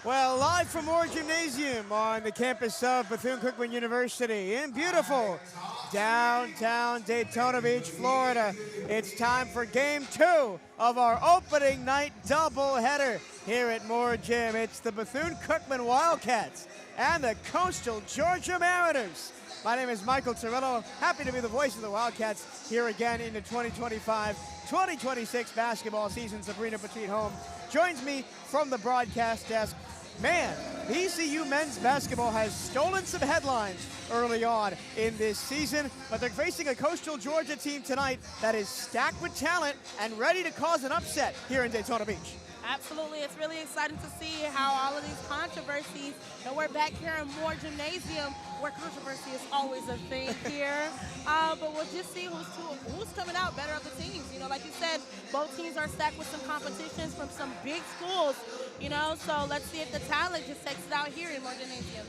Well, live from Moore Gymnasium on the campus of Bethune-Cookman University in beautiful downtown Daytona Beach, Florida. It's time for game 2 of our opening night doubleheader here at Moore Gym. It's the Bethune-Cookman Wildcats and the Coastal Georgia Mariners. My name is Michael Cirillo, happy to be the voice of the Wildcats here again in the 2025-2026 basketball season. Sabrina Petit-Home joins me from the broadcast desk. Man, VCU men's basketball has stolen some headlines early on in this season, but they're facing a Coastal Georgia team tonight that is stacked with talent and ready to cause an upset here in Daytona Beach. Absolutely. It's really exciting to see how all of these controversies, and we're back here in Moore Gymnasium where controversy is always a thing here. But we'll just see who's coming out better of the teams. You know, like you said, both teams are stacked with some competitions from some big schools, you know, so let's see if the talent just takes it out here in Moore Gymnasium.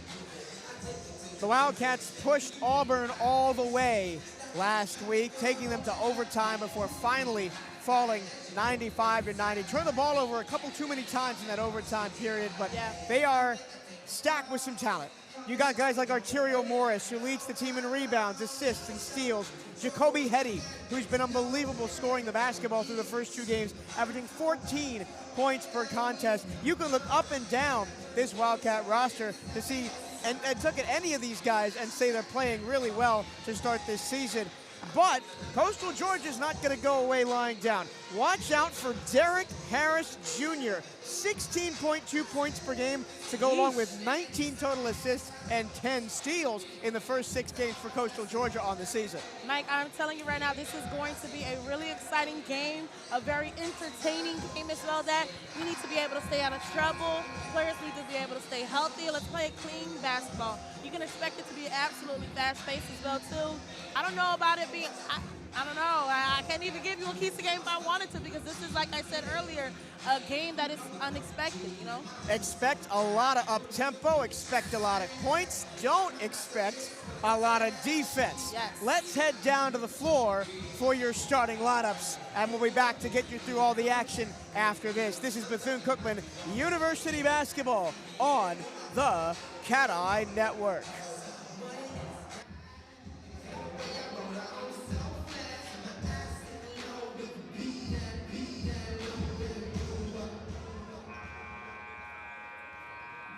The Wildcats pushed Auburn all the way last week, taking them to overtime before finally falling 95-90. Turned the ball over a couple too many times in that overtime period, but they are stacked with some talent. You got guys like Arterio Morris, who leads the team in rebounds, assists, and steals. Jacoby Hetty, who's been unbelievable scoring the basketball through the first 2 games, averaging 14 points per contest. You can look up and down this Wildcat roster to see and look at any of these guys and say they're playing really well to start this season. But Coastal Georgia's not going to go away lying down. Watch out for Derek Harris Jr., 16.2 points per game to go along with 19 total assists and 10 steals in the first 6 games for Coastal Georgia on the season. Mike, I'm telling you right now, this is going to be a really exciting game, a very entertaining game as well. That we need to be able to stay out of trouble. Players need to be able to stay healthy. Let's play a clean basketball. You can expect it to be absolutely fast-paced as well, too. I don't know about it being, I don't know. I can't even give you a keys to game if I wanted to, because this is, like I said earlier, a game that is unexpected, you know? Expect a lot of up-tempo, expect a lot of points, don't expect a lot of defense. Yes. Let's head down to the floor for your starting lineups, and we'll be back to get you through all the action after this. This is Bethune-Cookman University basketball on the CatEye Network.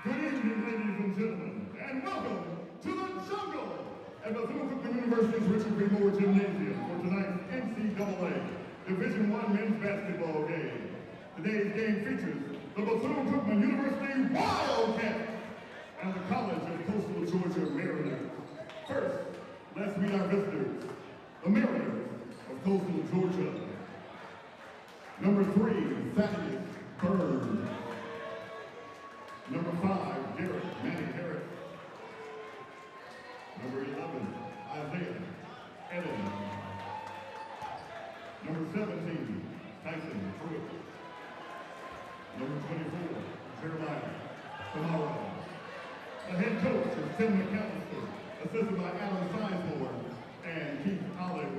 Good evening, ladies and gentlemen, and welcome to the jungle at Bethune-Cookman University's Richard B. Moore Gymnasium for tonight's NCAA Division I men's basketball game. Today's game features the Bethune-Cookman University Wildcats and the College of Coastal Georgia Mariners. First, let's meet our visitors, the Mariners of Coastal Georgia. Number 3, Thaddeus Bird. Number 5, Derek Manny Harris. Number 11, Isaiah Eden. Number 17, Tyson Pruitt. Number 24, Jeremiah Tomorrow. The head coach is Tim McAllister, assisted by Alan Sizemore and Keith Olive.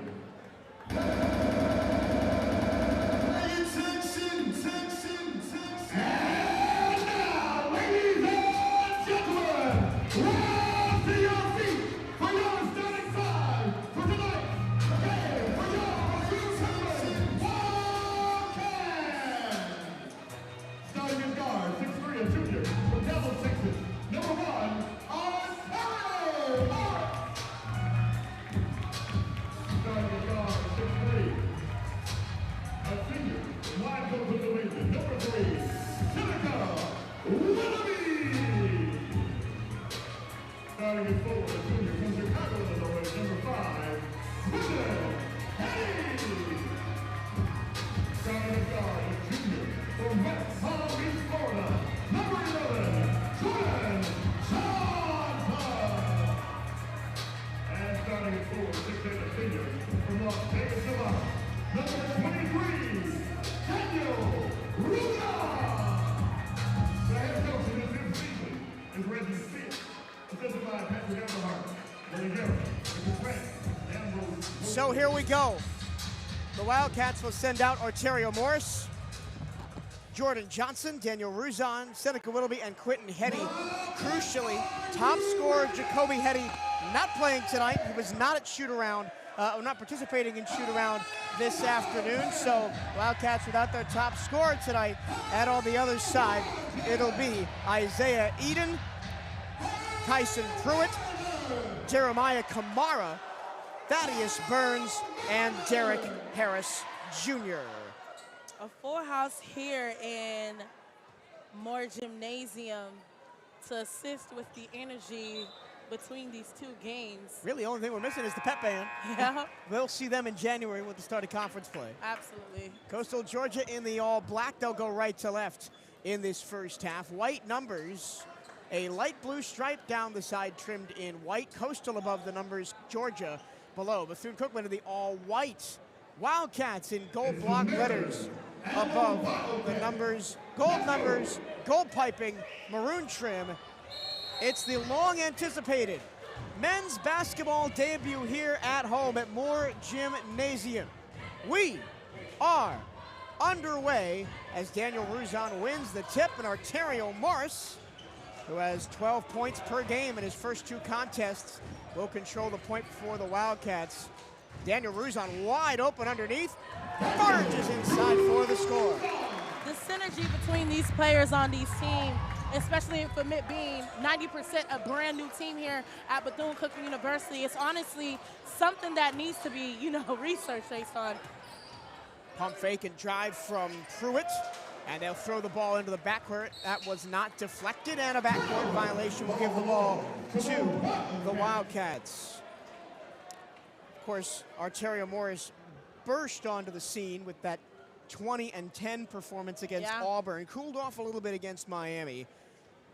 So here we go. The Wildcats will send out Arterio Morris, Jordan Johnson, Daniel Ruzon, Seneca Willoughby, and Quentin Hetty. Crucially, top scorer Jacoby Hetty not playing tonight. He was not at shoot-around, not participating in shoot-around this afternoon. So Wildcats without their top scorer tonight. And on the other side, it'll be Isaiah Eden, Tyson Pruitt, Jeremiah Kamara, Thaddeus Burns, and Derek Harris Jr. A full house here in Moore Gymnasium to assist with the energy between these two games. Really, the only thing we're missing is the pep band. Yeah. We'll see them in January with the start of conference play. Absolutely. Coastal Georgia in the all black. They'll go right to left in this first half. White numbers, a light blue stripe down the side trimmed in white. Coastal above the numbers, Georgia below. Bethune-Cookman in the all white. Wildcats in gold block letters above the numbers, gold piping, maroon trim. It's the long anticipated men's basketball debut here at home at Moore Gymnasium. We are underway as Daniel Ruzon wins the tip, and Arterio Morris, who has 12 points per game in his first two contests, will control the point for the Wildcats. Daniel Ruzon wide open underneath, barges inside for the score. The synergy between these players on these teams, especially for it being 90% a brand new team here at Bethune-Cookman University, it's honestly something that needs to be, researched based on. Pump fake and drive from Pruitt, and they'll throw the ball into the backcourt. That was not deflected, and a backcourt violation will give the ball to the Wildcats. Of course, Arterio Morris burst onto the scene with that 20-10 performance against Auburn, cooled off a little bit against Miami.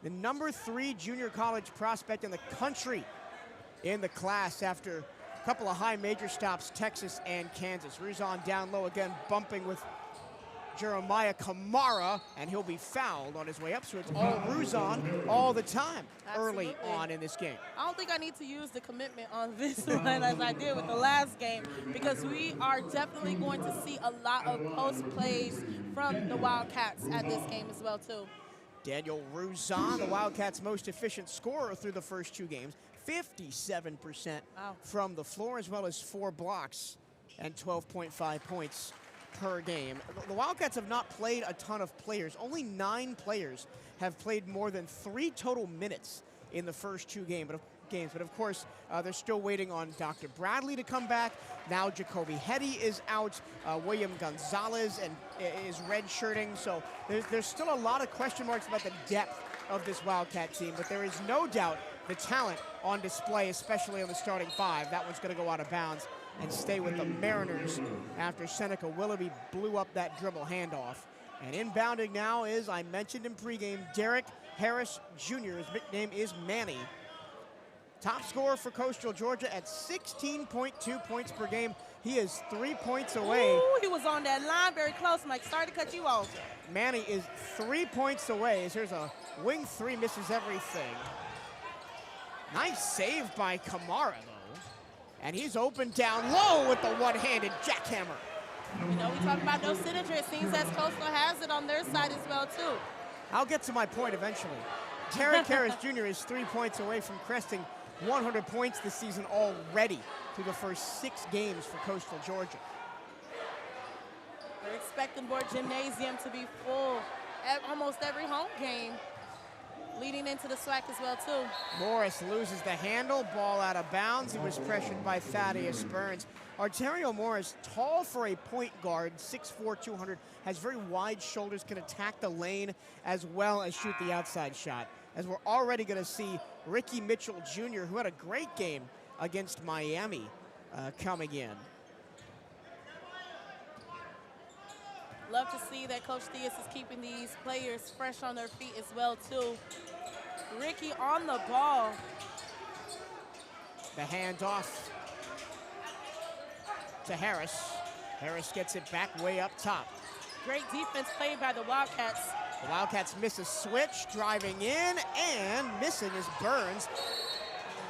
The number 3 junior college prospect in the country in the class after a couple of high major stops, Texas and Kansas. Ruzon down low again, bumping with Jeremiah Kamara, and he'll be fouled on his way up, so it's all Ruzon all the time. Absolutely. Early on in this game. I don't think I need to use the commitment on this one as I did with the last game, because we are definitely going to see a lot of post plays from the Wildcats at this game as well, too. Daniel Ruzon, the Wildcats' most efficient scorer through the first two games, 57% from the floor, as well as 4 blocks and 12.5 points per game. The Wildcats have not played a ton of players. Only 9 players have played more than 3 total minutes in the first 2 games. But of course, they're still waiting on Dr. Bradley to come back. Now Jacoby Hetty is out. William Gonzalez is redshirting. So there's still a lot of question marks about the depth of this Wildcat team. But there is no doubt the talent on display, especially on the starting 5. That one's going to go out of bounds and stay with the Mariners after Seneca Willoughby blew up that dribble handoff. And inbounding now is, I mentioned in pregame, Derek Harris Jr. His nickname is Manny. Top scorer for Coastal Georgia at 16.2 points per game. He is 3 points away. Ooh, he was on that line very close, Mike. Sorry to cut you off. Manny is 3 points away. Here's a wing 3, misses everything. Nice save by Kamara, though. And he's open down low with the one-handed jackhammer. We talk about no synergy. It seems as Coastal has it on their side as well, too. I'll get to my point eventually. Derek Harris Jr. is 3 points away from cresting 100 points this season already through the first 6 games for Coastal Georgia. We're expecting Moore Gymnasium to be full at almost every home game, leading into the SWAC as well, too. Morris loses the handle, ball out of bounds. He was pressured by Thaddeus Burns. Arterio Morris, tall for a point guard, 6'4", 200, has very wide shoulders, can attack the lane as well as shoot the outside shot. As we're already going to see Ricky Mitchell Jr., who had a great game against Miami, coming in. Love to see that Coach Diaz is keeping these players fresh on their feet as well, too. Ricky on the ball. The handoff to Harris. Harris gets it back way up top. Great defense played by the Wildcats. The Wildcats miss a switch, driving in, and missing is Burns.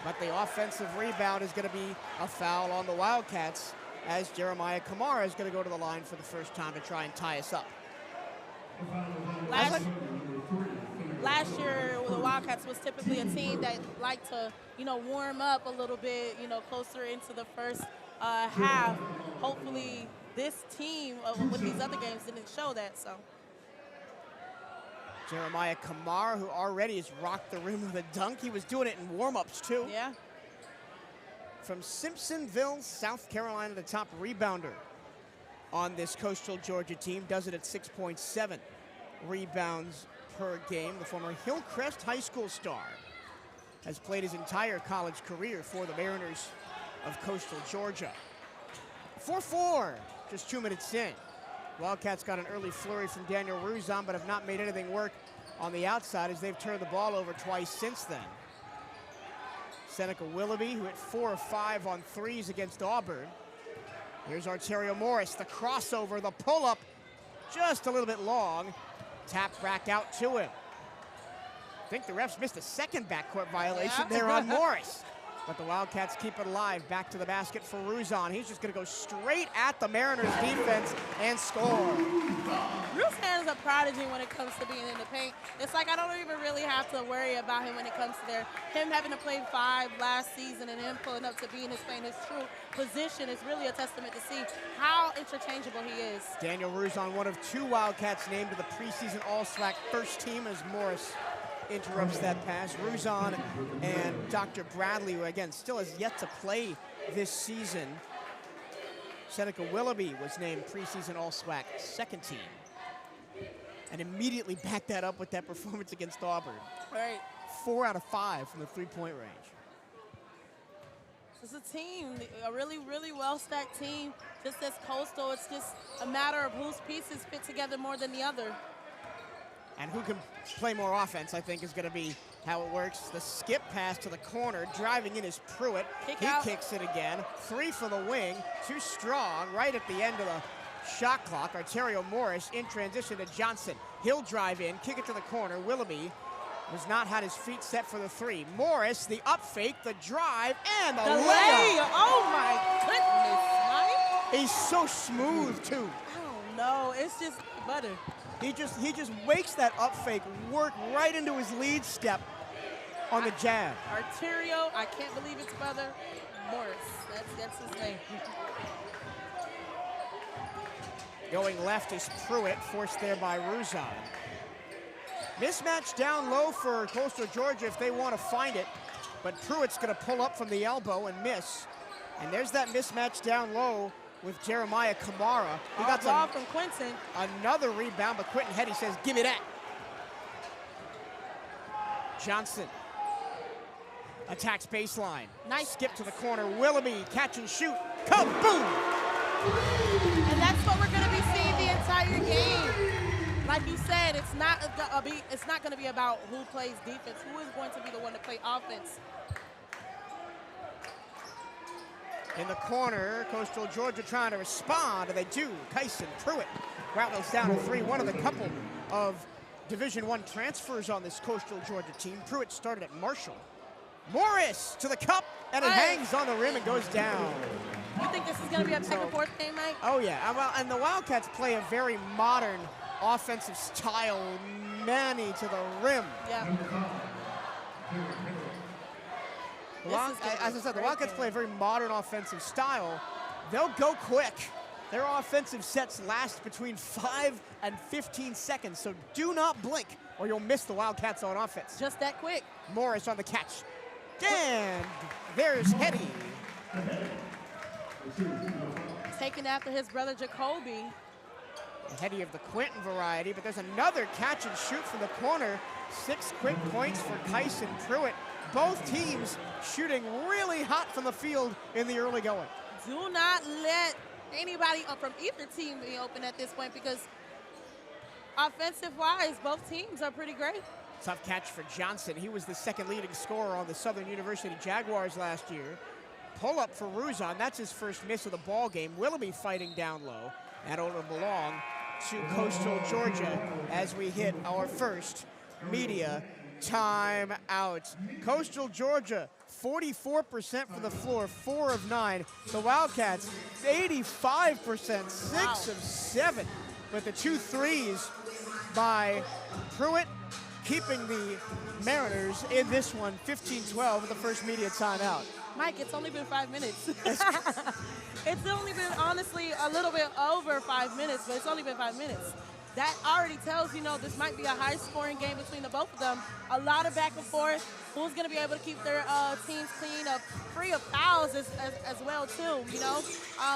But the offensive rebound is going to be a foul on the Wildcats, as Jeremiah Kamara is going to go to the line for the first time to try and tie us up. Last year, the Wildcats was typically a team that liked to, warm up a little bit, closer into the first half. Hopefully, this team with these other games didn't show that. So. Jeremiah Kamara, who already has rocked the rim with a dunk. He was doing it in warm-ups, too. Yeah. From Simpsonville, South Carolina, the top rebounder on this Coastal Georgia team. Does it at 6.7 rebounds per game. The former Hillcrest High School star has played his entire college career for the Mariners of Coastal Georgia. 4-4, just 2 minutes in. Wildcats got an early flurry from Daniel Ruzon, but have not made anything work on the outside as they've turned the ball over twice since then. Seneca Willoughby, who hit 4 of 5 on threes against Auburn. Here's Arterio Morris, the crossover, the pull-up, just a little bit long. Tap back out to him. I think the refs missed a second backcourt violation there on Morris. But the Wildcats keep it alive. Back to the basket for Ruzon. He's just going to go straight at the Mariners defense and score. Ruzon is a prodigy when it comes to being in the paint. It's like I don't even really have to worry about him when it comes to him having to play 5 last season and him pulling up to be in his paint. His true position is really a testament to see how interchangeable he is. Daniel Ruzon, one of 2 Wildcats named to the preseason All-SWAC first team as Morris interrupts that pass. Ruzon and Dr. Bradley, who again still has yet to play this season. Seneca Willoughby was named preseason All-SWAC second team and immediately backed that up with that performance against Auburn. Right. 4 out of 5 from the 3-point range. It's a team, a really, really well-stacked team. Just as Coastal, it's just a matter of whose pieces fit together more than the other. And who can play more offense, I think, is going to be how it works. The skip pass to the corner, driving in is Pruitt. He kicks it again. 3 for the wing, too strong, right at the end of the shot clock. Arterio Morris in transition to Johnson. He'll drive in, kick it to the corner. Willoughby has not had his feet set for the 3. Morris, the up fake, the drive, and the layup. Oh my goodness, Mike. He's so smooth, too. I don't know, it's just butter. He just makes that up fake work right into his lead step on the jab. Arterio, I can't believe it's brother, Morris. That's his name. Going left is Pruitt, forced there by Ruzon. Mismatch down low for Coastal Georgia if they want to find it, but Pruitt's going to pull up from the elbow and miss. And there's that mismatch down low with Jeremiah Kamara. He got ball from Quinton. Another rebound, but Quinton Hetty says, give me that. Johnson attacks baseline. Nice skip to the corner. Willoughby, catch and shoot. Kaboom! And that's what we're going to be seeing the entire game. Like you said, it's not going to be about who plays defense. Who is going to be the one to play offense? In the corner, Coastal Georgia trying to respond, and they do. Kyson Pruitt rattles down a 3. One of the couple of Division I transfers on this Coastal Georgia team. Pruitt started at Marshall. Morris to the cup, and it hangs on the rim and goes down. You think this is going to be a second, fourth game, Mike? Oh, yeah. Well, and the Wildcats play a very modern offensive style, Manny to the rim. Yeah. As I said, the Wildcats play a very modern offensive style. They'll go quick. Their offensive sets last between 5 and 15 seconds, so do not blink or you'll miss the Wildcats on offense. Just that quick. Morris on the catch. And there's Hetty. Taken after his brother Jacoby. Hetty of the Quinton variety, but there's another catch and shoot from the corner. 6 quick points for Kyson Pruitt. Both teams shooting really hot from the field in the early going. Do not let anybody from either team be open at this point because offensive-wise, both teams are pretty great. Tough catch for Johnson. He was the second leading scorer on the Southern University Jaguars last year. Pull up for Ruzon. That's his first miss of the ball game. Willoughby fighting down low. And it'll belong to Coastal Georgia as we hit our first media timeout. Coastal Georgia, 44% from the floor, 4 of 9. The Wildcats, 85%, 6 of 7. But the 2 threes by Pruitt, keeping the Mariners in this one 15-12 with the first media timeout. Mike, it's only been 5 minutes. It's only been, honestly, a little bit over 5 minutes, but it's only been 5 minutes. That already tells you, this might be a high-scoring game between the both of them. A lot of back and forth. Who's going to be able to keep their teams clean, free of fouls as well, too,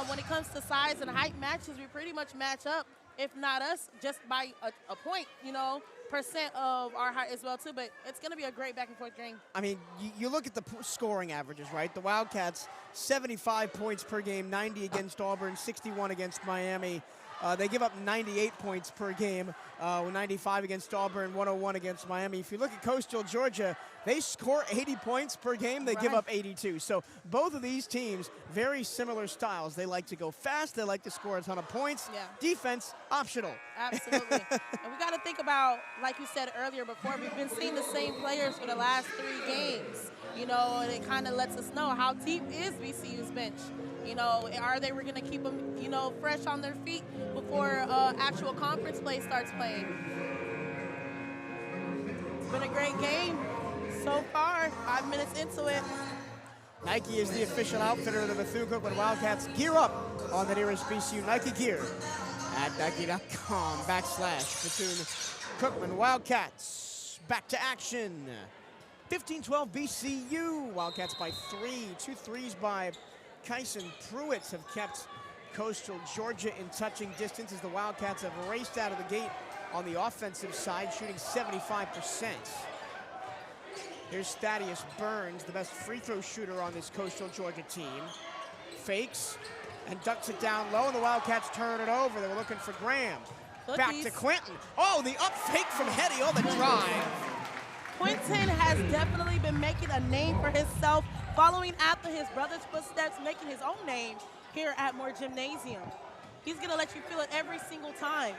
When it comes to size and height matches, we pretty much match up, if not us, just by a point, percent of our height as well, too. But it's going to be a great back-and-forth game. I mean, you look at the scoring averages, right? The Wildcats, 75 points per game, 90 against Auburn, 61 against Miami. They give up 98 points per game, 95 against Auburn, 101 against Miami. If you look at Coastal Georgia, they score 80 points per game. They give up 82. So both of these teams, very similar styles. They like to go fast. They like to score a ton of points. Yeah. Defense, optional. Absolutely. And we got to think about, like you said earlier before, we've been seeing the same players for the last 3 games, and it kind of lets us know how deep is VCU's bench. Are they going to keep them, fresh on their feet before actual conference play starts playing? It's been a great game so far, 5 minutes into it. Nike is the official outfitter of the Bethune-Cookman Wildcats. Gear up on the nearest BCU Nike gear at Nike.com/Bethune-Cookman Wildcats. Back to action. 15-12 BCU. Wildcats by 3. 2 threes by Kyson Pruitt have kept Coastal Georgia in touching distance as the Wildcats have raced out of the gate on the offensive side, shooting 75%. Here's Thaddeus Burns, the best free throw shooter on this Coastal Georgia team. Fakes and ducks it down low, and the Wildcats turn it over. They were looking for Graham. Back to Quentin. Oh, the up fake from Hetty on the drive. Quentin has definitely been making a name for himself, following after his brother's footsteps, making his own name here at Moore Gymnasium. He's going to let you feel it every single time.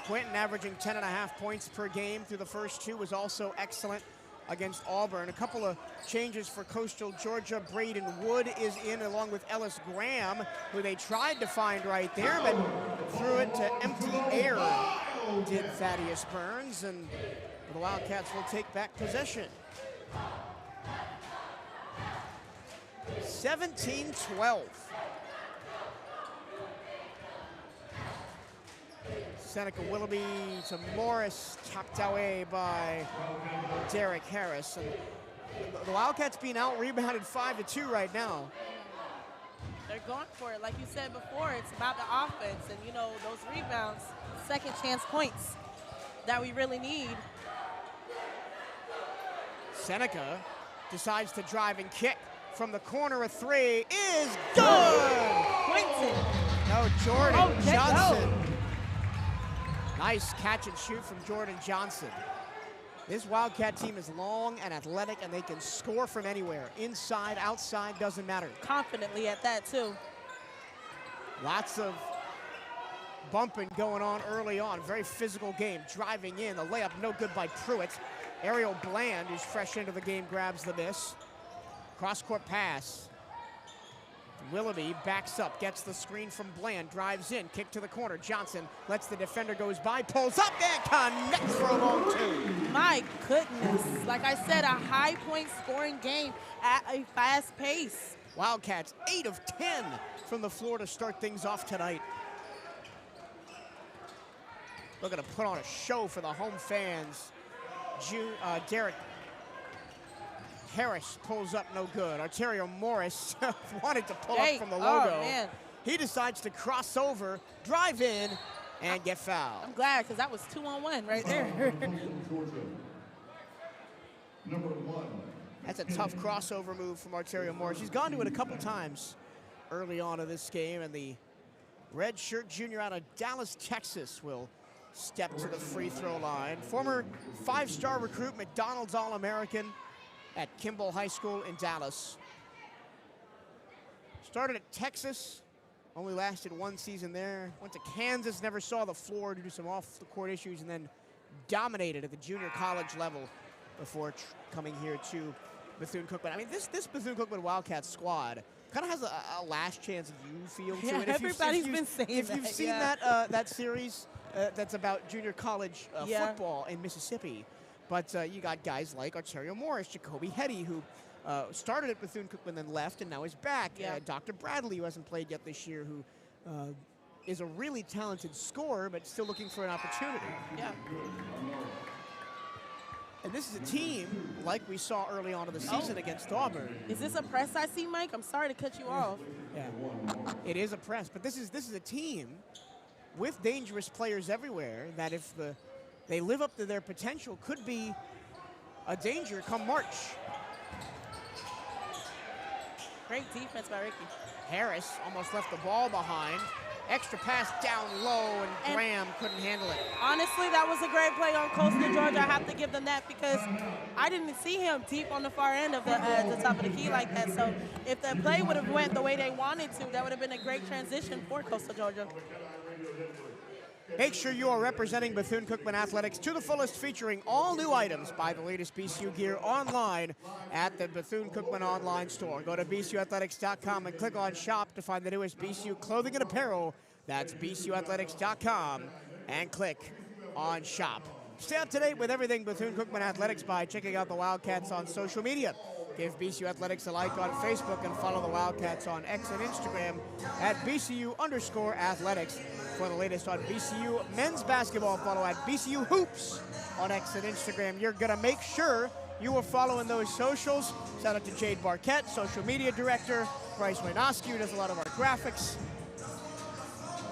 Quentin averaging 10.5 points per game through the first 2 was also excellent against Auburn. A couple of changes for Coastal Georgia. Braden Wood is in along with Ellis Graham, who they tried to find right there, but threw it to empty air, did Thaddeus Burns, and the Wildcats will take back possession. 17-12. Seneca Willoughby to Morris, chopped away by Derek Harris. And the Wildcats being out-rebounded 5-2 right now. They're going for it. Like you said before, it's about the offense and, those rebounds, second chance points that we really need. Seneca decides to drive and kick from the corner. A 3 is good! Quentin. No, Jordan Johnson. Nice catch and shoot from Jordan Johnson. This Wildcat team is long and athletic, and they can score from anywhere. Inside, outside, doesn't matter. Confidently at that, too. Lots of bumping going on early on. Very physical game. Driving in, the layup no good by Pruitt. Ariel Bland, who's fresh into the game, grabs the miss. Cross-court pass. Willoughby backs up, gets the screen from Bland, drives in, kick to the corner. Johnson lets the defender goes by, pulls up, and connects for a long 2. My goodness. Like I said, a high-point scoring game at a fast pace. Wildcats 8 of 10 from the floor to start things off tonight. Looking to put on a show for the home fans. Derek Harris pulls up, no good. Arterio Morris wanted to pull up from the logo. Oh, man. He decides to cross over, drive in, and get fouled. I'm glad, because that was 2-on-1 right there. That's a tough crossover move from Arterio Morris. He's gone to it a couple times early on in this game, and the redshirt junior out of Dallas, Texas will step to the free throw line. Former 5-star recruit, McDonald's All-American at Kimball High School in Dallas. Started at Texas, only lasted 1 season there. Went to Kansas, never saw the floor due to some off-the-court issues, and then dominated at the junior college level before coming here to Bethune-Cookman. I mean, this Bethune-Cookman Wildcats squad kind of has a last chance you feel to it. Everybody's been saying that. If you've seen that series that's about junior college football in Mississippi. But you got guys like Arterio Morris, Jacoby Hetty, who started at Bethune-Cookman, then left, and now is back. Yeah. Dr. Bradley, who hasn't played yet this year, who is a really talented scorer, but still looking for an opportunity. Yeah. And this is a team, like we saw early on in the season against Auburn. Is this a press I see, Mike? I'm sorry to cut you off. Yeah, it is a press, but this is a team with dangerous players everywhere that if they live up to their potential could be a danger come March. Great defense by Ricky. Harris almost left the ball behind. Extra pass down low, and Graham couldn't handle it. Honestly, that was a great play on Coastal Georgia. I have to give them that because I didn't see him deep on the far end of the top of the key like that. So if the play would have went the way they wanted to, that would have been a great transition for Coastal Georgia. Make sure you are representing Bethune-Cookman Athletics to the fullest, featuring all new items. Buy the latest BCU gear online at the Bethune-Cookman online store. Go to bcuathletics.com and click on Shop to find the newest BCU clothing and apparel. That's bcuathletics.com and click on Shop. Stay up to date with everything Bethune-Cookman Athletics by checking out the Wildcats on social media. Give BCU Athletics a like on Facebook and follow the Wildcats on X and Instagram at BCU_athletics. For the latest on BCU men's basketball, follow at BCU Hoops on X and Instagram. You're going to make sure you are following those socials. Shout out to Jade Barquette, social media director. Bryce Wojnowski, who does a lot of our graphics.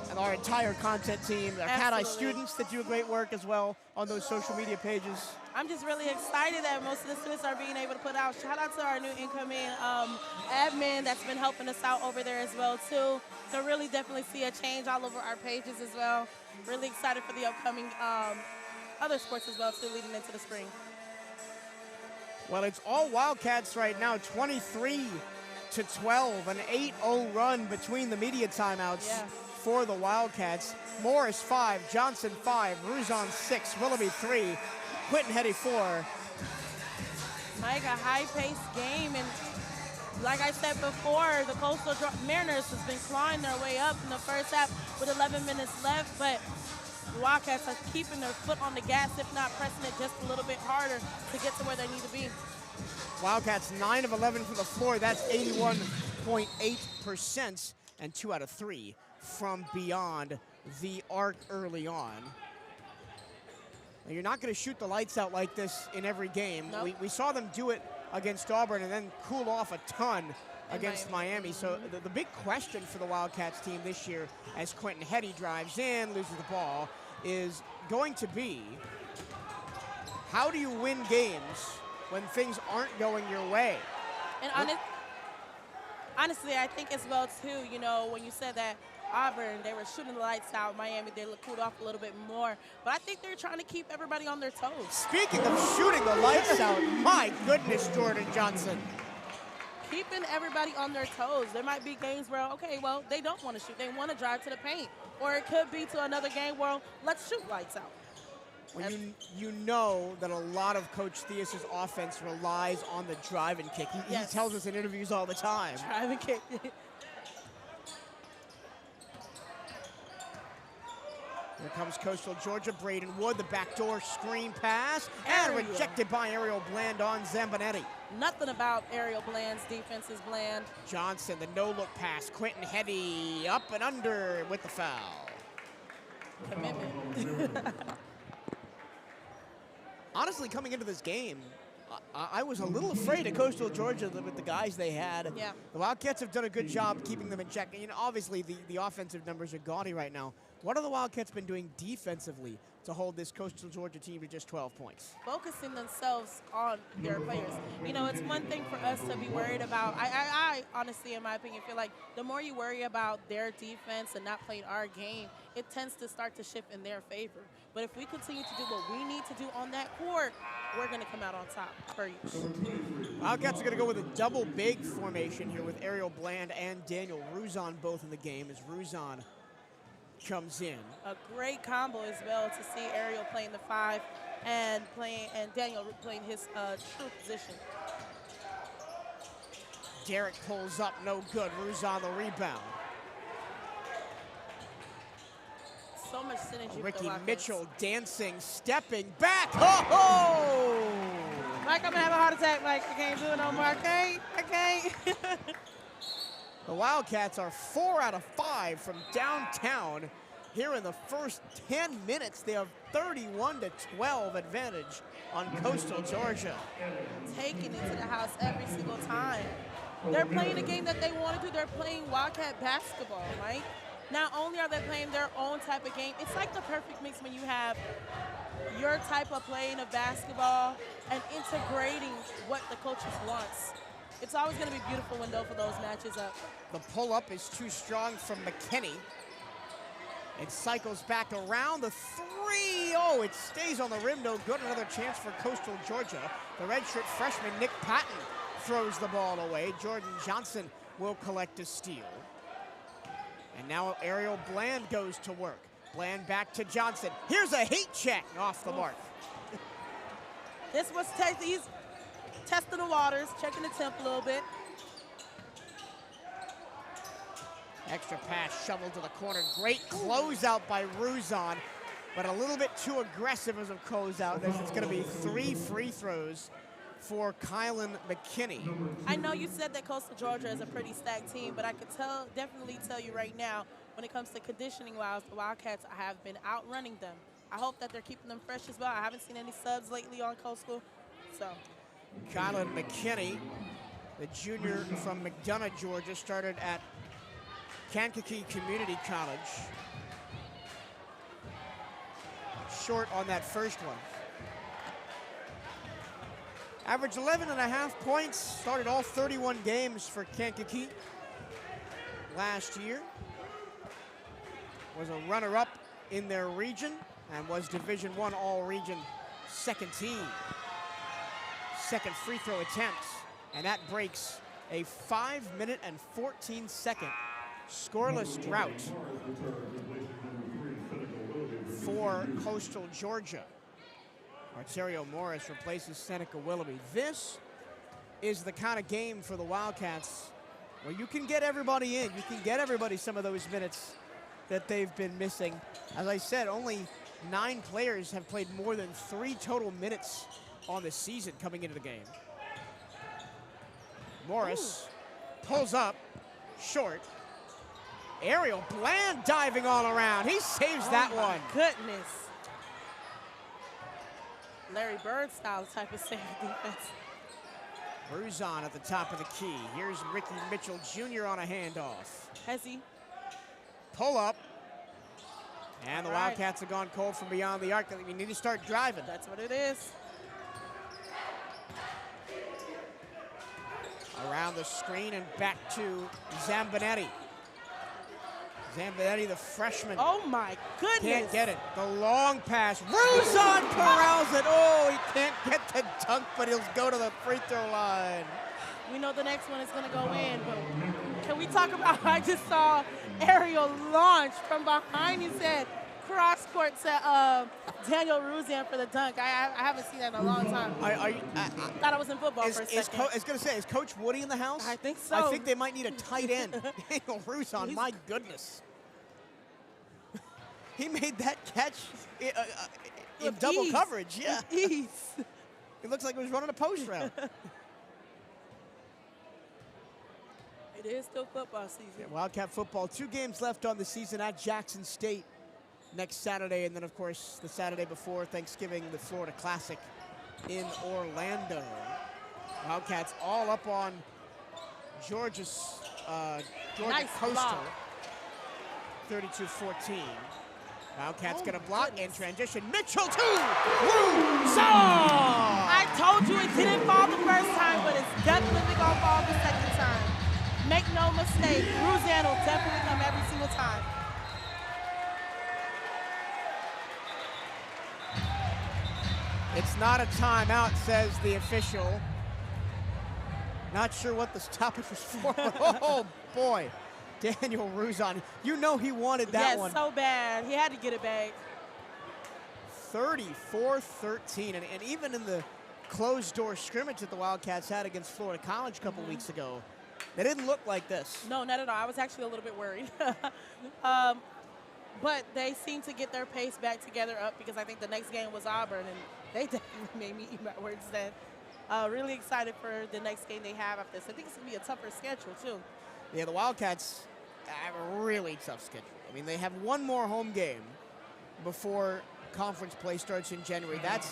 And our entire content team. Our CatEye students that do great work as well on those social media pages. I'm just really excited that most of the students are being able to put out. Shout out to our new incoming admin that's been helping us out over there as well too. So really definitely see a change all over our pages as well. Really excited for the upcoming other sports as well too, leading into the spring. Well, it's all Wildcats right now, 23-12, an 8-0 run between the media timeouts for the Wildcats. Morris 5, Johnson 5, Ruzon 6, Willoughby 3, Quentin Hetty 4. Mike, a high-paced game, and like I said before, the Coastal Mariners has been clawing their way up in the first half with 11 minutes left, but the Wildcats are keeping their foot on the gas, if not pressing it just a little bit harder to get to where they need to be. Wildcats 9 of 11 from the floor. That's 81.8%, and 2 out of 3 from beyond the arc early on. Now, you're not going to shoot the lights out like this in every game. Nope. We saw them do it against Auburn and then cool off a ton against Miami. So the big question for the Wildcats team this year, as Quentin Hetty drives in, loses the ball, is going to be how do you win games when things aren't going your way? And honestly, I think as well too, you know, when you said that Auburn, they were shooting the lights out. Miami, they cooled off a little bit more. But I think they're trying to keep everybody on their toes. Speaking of shooting the lights out, my goodness, Jordan Johnson. Keeping everybody on their toes. There might be games where, okay, well, they don't want to shoot. They want to drive to the paint. Or it could be to another game where let's shoot lights out. When you know that a lot of Coach Theus's offense relies on the drive and kick. He tells us in interviews all the time. Drive and kick. Here comes Coastal Georgia. Braden Wood, the backdoor screen pass, and rejected by Ariel Bland on Zambonetti. Nothing about Ariel Bland's defense is bland. Johnson, the no-look pass. Quentin Hetty up and under with the foul. Commitment. Honestly, coming into this game, I was a little afraid of Coastal Georgia with the guys they had. Yeah. The Wildcats have done a good job keeping them in check. You know, obviously, the offensive numbers are gaudy right now. What have the Wildcats been doing defensively to hold this Coastal Georgia team to just 12 points? Focusing themselves on their players. You know, it's one thing for us to be worried about. I honestly, in my opinion, feel like the more you worry about their defense and not playing our game, it tends to start to shift in their favor. But if we continue to do what we need to do on that court, we're going to come out on top per usual. Wildcats are going to go with a double big formation here with Ariel Bland and Daniel Ruzon both in the game as Ruzon comes in. A great combo as well to see Ariel playing the 5 and Daniel playing his true position. Derek pulls up, no good. Ruzon the rebound. So much synergy with Ricky the Wildcats. Mitchell dancing, stepping back. Oh! Mike, I'm gonna have a heart attack, Mike. I can't do it no more. I can't. The Wildcats are 4 out of 5 from downtown. Here in the first 10 minutes, they have 31-12 advantage on Coastal Georgia. Taking it to the house every single time. They're playing the game that they want to do. They're playing Wildcat basketball, Mike. Not only are they playing their own type of game, it's like the perfect mix when you have your type of playing of basketball and integrating what the coaches wants. It's always going to be a beautiful window for those matches up. The pull-up is too strong from McKinney. It cycles back around the three. Oh, it stays on the rim, no good. Another chance for Coastal Georgia. The redshirt freshman, Nick Patton, throws the ball away. Jordan Johnson will collect a steal. And now Ariel Bland goes to work. Bland back to Johnson. Here's a heat check off the mark. This was he's testing the waters, checking the temp a little bit. Extra pass shoveled to the corner. Great closeout by Ruzon, but a little bit too aggressive as a closeout. It's going to be 3 free throws for Kylan McKinney. I know you said that Coastal Georgia is a pretty stacked team, but I could definitely tell you right now, when it comes to conditioning-wise, the Wildcats have been outrunning them. I hope that they're keeping them fresh as well. I haven't seen any subs lately on Coastal, so. Kylan McKinney, the junior from McDonough, Georgia, started at Kankakee Community College. Short on that first one. Averaged 11.5 points, started all 31 games for Kankakee last year. Was a runner-up in their region and was Division I All-Region second team. Second free throw attempt, and that breaks a 5-minute and 14-second scoreless drought for Coastal Georgia. Arterio Morris replaces Seneca Willoughby. This is the kind of game for the Wildcats where you can get everybody in. You can get everybody some of those minutes that they've been missing. As I said, only 9 players have played more than 3 total minutes on the season coming into the game. Morris pulls up, short. Ariel Bland diving all around. He saves that one. Goodness. Larry Bird style type of save defense. Ruzon at the top of the key. Here's Ricky Mitchell Jr. on a handoff. Hezzy. Pull up. And the Wildcats have gone cold from beyond the arc. We need to start driving. That's what it is. Around the screen and back to Zambonetti. Zambonetti, the freshman. Oh my goodness. Can't get it. The long pass. Ruzon corrals it. Oh, he can't get the dunk, but he'll go to the free throw line. We know the next one is going to go in, but can we talk about, I just saw Ariel launch from behind his head, cross-court to Daniel Ruzon for the dunk. I haven't seen that in a long time. I thought I was in football for a second. I was going to say, is Coach Woody in the house? I think so. I think they might need a tight end. Daniel Ruzon, my goodness. He made that catch in double ease. coverage, yeah. With ease. It looks like he was running a post route. It is still football season. Yeah, Wildcat football, 2 games left on the season at Jackson State next Saturday, and then, of course, the Saturday before Thanksgiving, the Florida Classic in Orlando. Wildcats all up on Georgia Nice Coastal, block. 32-14. Wildcats gonna block in transition. Mitchell to Ruzon! I told you it didn't fall the first time, but it's definitely gonna fall the second time. Make no mistake, Ruzon will definitely come every single time. It's not a timeout, says the official. Not sure what the stoppage was for. Oh boy, Daniel Ruzon. You know he wanted that one. Yes, so bad. He had to get it back. 34-13, and even in the closed-door scrimmage that the Wildcats had against Florida College a couple weeks ago, they didn't look like this. No, not at all. I was actually a little bit worried. but they seem to get their pace back together up because I think the next game was Auburn, and they definitely made me eat my words then. Really excited for the next game they have after this. I think it's going to be a tougher schedule, too. Yeah, the Wildcats have a really tough schedule. I mean, they have one more home game before conference play starts in January. That's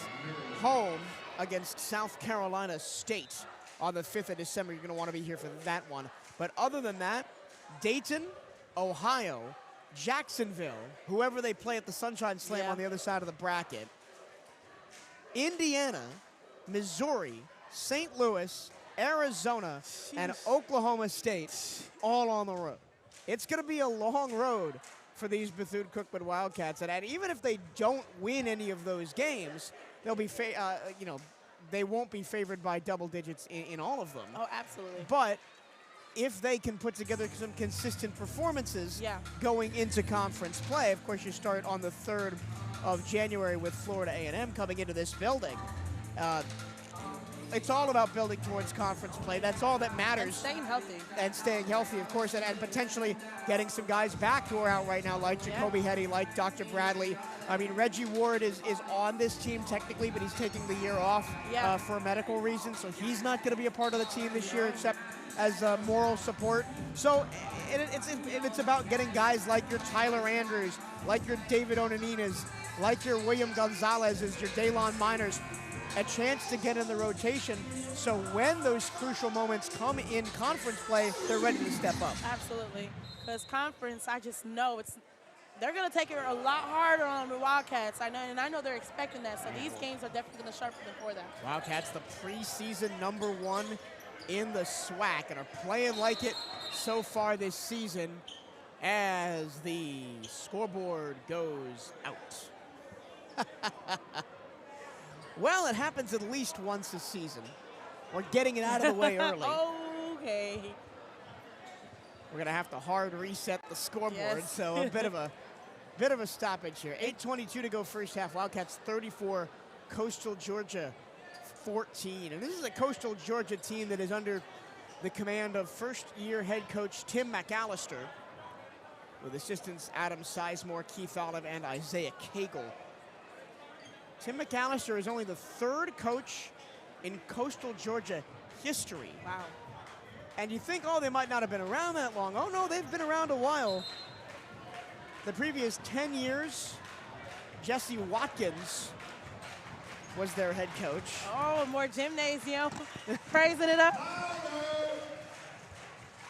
home against South Carolina State on the 5th of December. You're going to want to be here for that one. But other than that, Dayton, Ohio, Jacksonville, whoever they play at the Sunshine Slam on the other side of the bracket, Indiana, Missouri, St. Louis, Arizona, and Oklahoma State all on the road. It's going to be a long road for these Bethune-Cookman Wildcats, and even if they don't win any of those games, they'll be, they won't be favored by double digits in all of them. Oh, absolutely. But if they can put together some consistent performances going into conference play, of course, you start on the 3rd of January with Florida A&M coming into this building. It's all about building towards conference play. That's all that matters. And staying healthy. And staying healthy, of course, and potentially getting some guys back who are out right now, like Jacoby Hetty, like Dr. Bradley. I mean, Reggie Ward is on this team technically, but he's taking the year off for medical reasons, so he's not going to be a part of the team this year except as moral support. So it's about getting guys like your Tyler Andrews, like your David Onaninas, like your William Gonzalez's, your Daylon Miners, a chance to get in the rotation, so when those crucial moments come in conference play, they're ready to step up. Absolutely, because conference, I just know they're going to take it a lot harder on the Wildcats. I know they're expecting that, so these games are definitely going to sharpen them for that. Wildcats, the preseason #1 in the SWAC, and are playing like it so far this season as the scoreboard goes out. Well, it happens at least once a season. We're getting it out of the way early. Okay. We're going to have to hard reset the scoreboard, so a bit of a stoppage here. 8:22 to go first half. Wildcats 34, Coastal Georgia 14. And this is a Coastal Georgia team that is under the command of first-year head coach Tim McAllister, with assistants Adam Sizemore, Keith Olive, and Isaiah Cagle. Tim McAllister is only the 3rd coach in Coastal Georgia history. Wow. And you think, oh, they might not have been around that long. Oh, no, they've been around a while. The previous 10 years, Jesse Watkins was their head coach. Oh, more gymnasium. Praising it up.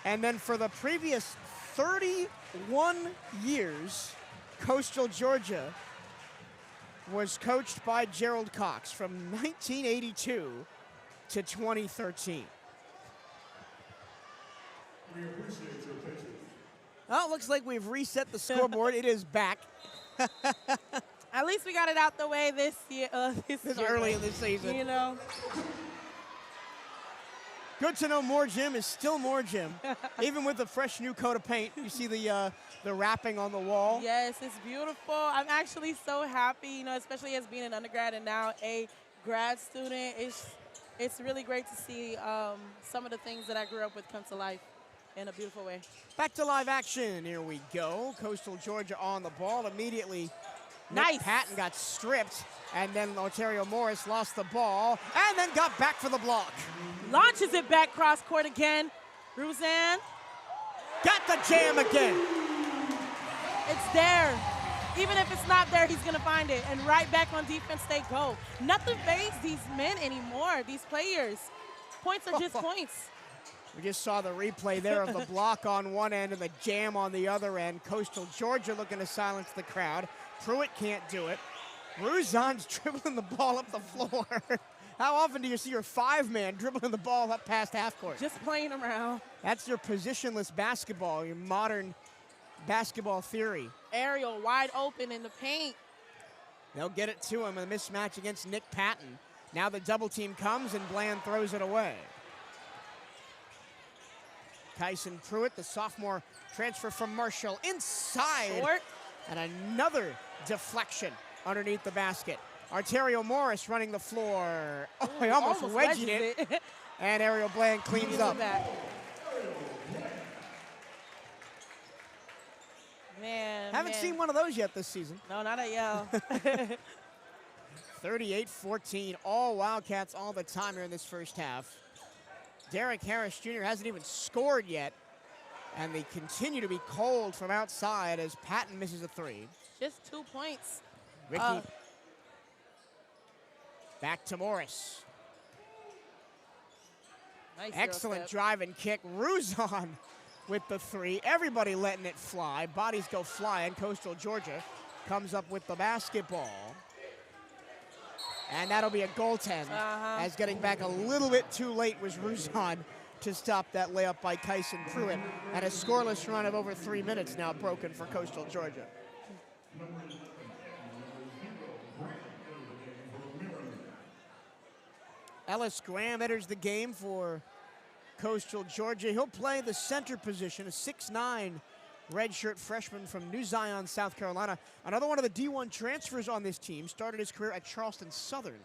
And then for the previous 31 years, Coastal Georgia was coached by Gerald Cox from 1982 to 2013. We appreciate your patience. Well, it looks like we've reset the scoreboard. It is back. At least we got it out the way this year. This early in the season. You know. Good to know more gym is still more gym. Even with a fresh new coat of paint, you see the wrapping on the wall. Yes, it's beautiful. I'm actually so happy, you know, especially as being an undergrad and now a grad student. It's really great to see some of the things that I grew up with come to life in a beautiful way. Back to live action. Here we go. Coastal Georgia on the ball immediately. Nice. Nick Patton got stripped, and then Ontario Morris lost the ball, and then got back for the block. Launches it back cross court again. Ruzan. Got the jam again. It's there. Even if it's not there, he's going to find it. And right back on defense they go. Nothing fazes these men anymore, these players. Points are just points. We just saw the replay there of the block on one end and the jam on the other end. Coastal Georgia looking to silence the crowd. Pruitt can't do it. Ruzan's dribbling the ball up the floor. How often do you see your 5-man dribbling the ball up past half court? Just playing around. That's your positionless basketball, your modern basketball theory. Ariel wide open in the paint. They'll get it to him, a mismatch against Nick Patton. Now the double team comes and Bland throws it away. Tyson Pruitt, the sophomore transfer from Marshall, inside. Short. And another deflection underneath the basket. Arterio Morris running the floor. Oh, he almost wedged it. And Ariel Bland cleans up. Man. Haven't seen one of those yet this season. No, not at Yale. 38-14, all Wildcats all the time here in this first half. Derek Harris Jr. hasn't even scored yet, and they continue to be cold from outside as Patton misses a three. Just 2 points. Ricky back to Morris. Nice Excellent drive and kick. Ruzon with the three. Everybody letting it fly. Bodies go flying. Coastal Georgia comes up with the basketball. And that'll be a goaltend, as getting back a little bit too late was Ruzon to stop that layup by Kyson Pruitt. And a scoreless run of over 3 minutes now broken for Coastal Georgia. Ellis Graham enters the game for Coastal Georgia. He'll play the center position, a 6'9" redshirt freshman from New Zion, South Carolina. Another one of the D1 transfers on this team, started his career at Charleston Southern.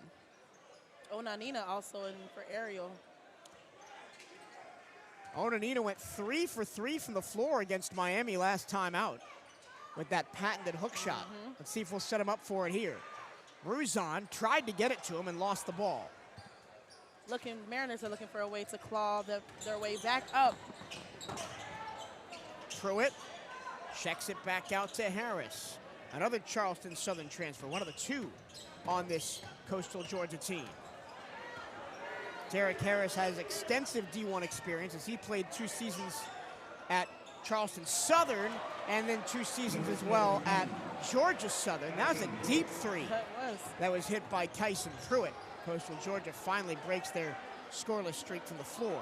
Onanina also in for Ariel. Onanina went 3 for 3 from the floor against Miami last time out with that patented hook shot. Let's see if we'll set him up for it here. Ruzon tried to get it to him and lost the ball. Mariners are looking for a way to claw their way back up. Pruitt checks it back out to Harris. Another Charleston Southern transfer, one of the two on this Coastal Georgia team. Derek Harris has extensive D1 experience as he played 2 seasons at Charleston Southern and then 2 seasons as well at Georgia Southern. That was a deep three. That was hit by Kyson Pruitt. Coastal Georgia finally breaks their scoreless streak from the floor.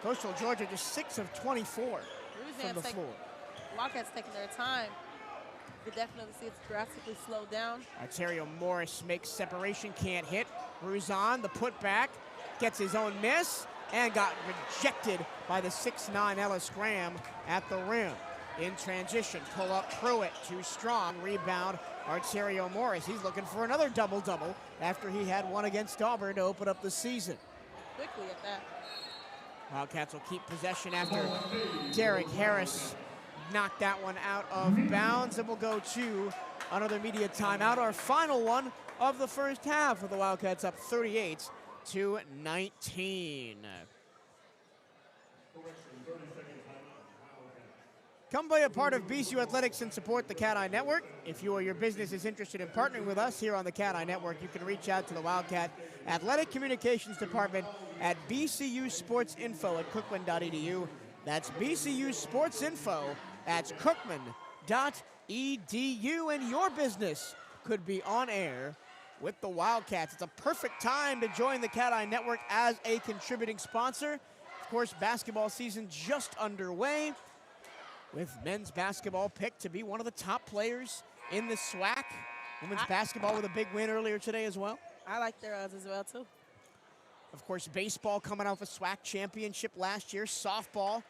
Coastal Georgia just 6 of 24 from the floor. Wildcats taking their time. You can definitely see it's drastically slowed down. Arterio Morris makes separation, can't hit. Ruzon, the putback, gets his own miss, and got rejected by the 6'9" Ellis Graham at the rim. In transition, pull up Pruitt, too strong. Rebound, Arterio Morris. He's looking for another double-double after he had one against Auburn to open up the season. Quickly at that. Wildcats will keep possession after Derek Harris knocked that one out of bounds, and we'll go to another media timeout, our final one of the first half, with the Wildcats up 38-19. Come be a part of BCU Athletics and support the CatEye Network. If you or your business is interested in partnering with us here on the CatEye Network, you can reach out to the Wildcat Athletic Communications Department at bcusportsinfo@cookman.edu. That's bcusportsinfo@cookman.edu, and your business could be on air with the Wildcats. It's a perfect time to join the CatEye Network as a contributing sponsor. Of course, basketball season just underway, with men's basketball picked to be one of the top players in the SWAC. Women's basketball with a big win earlier today as well. I like their odds as well, too. Of course, baseball coming off a SWAC championship last year. Softball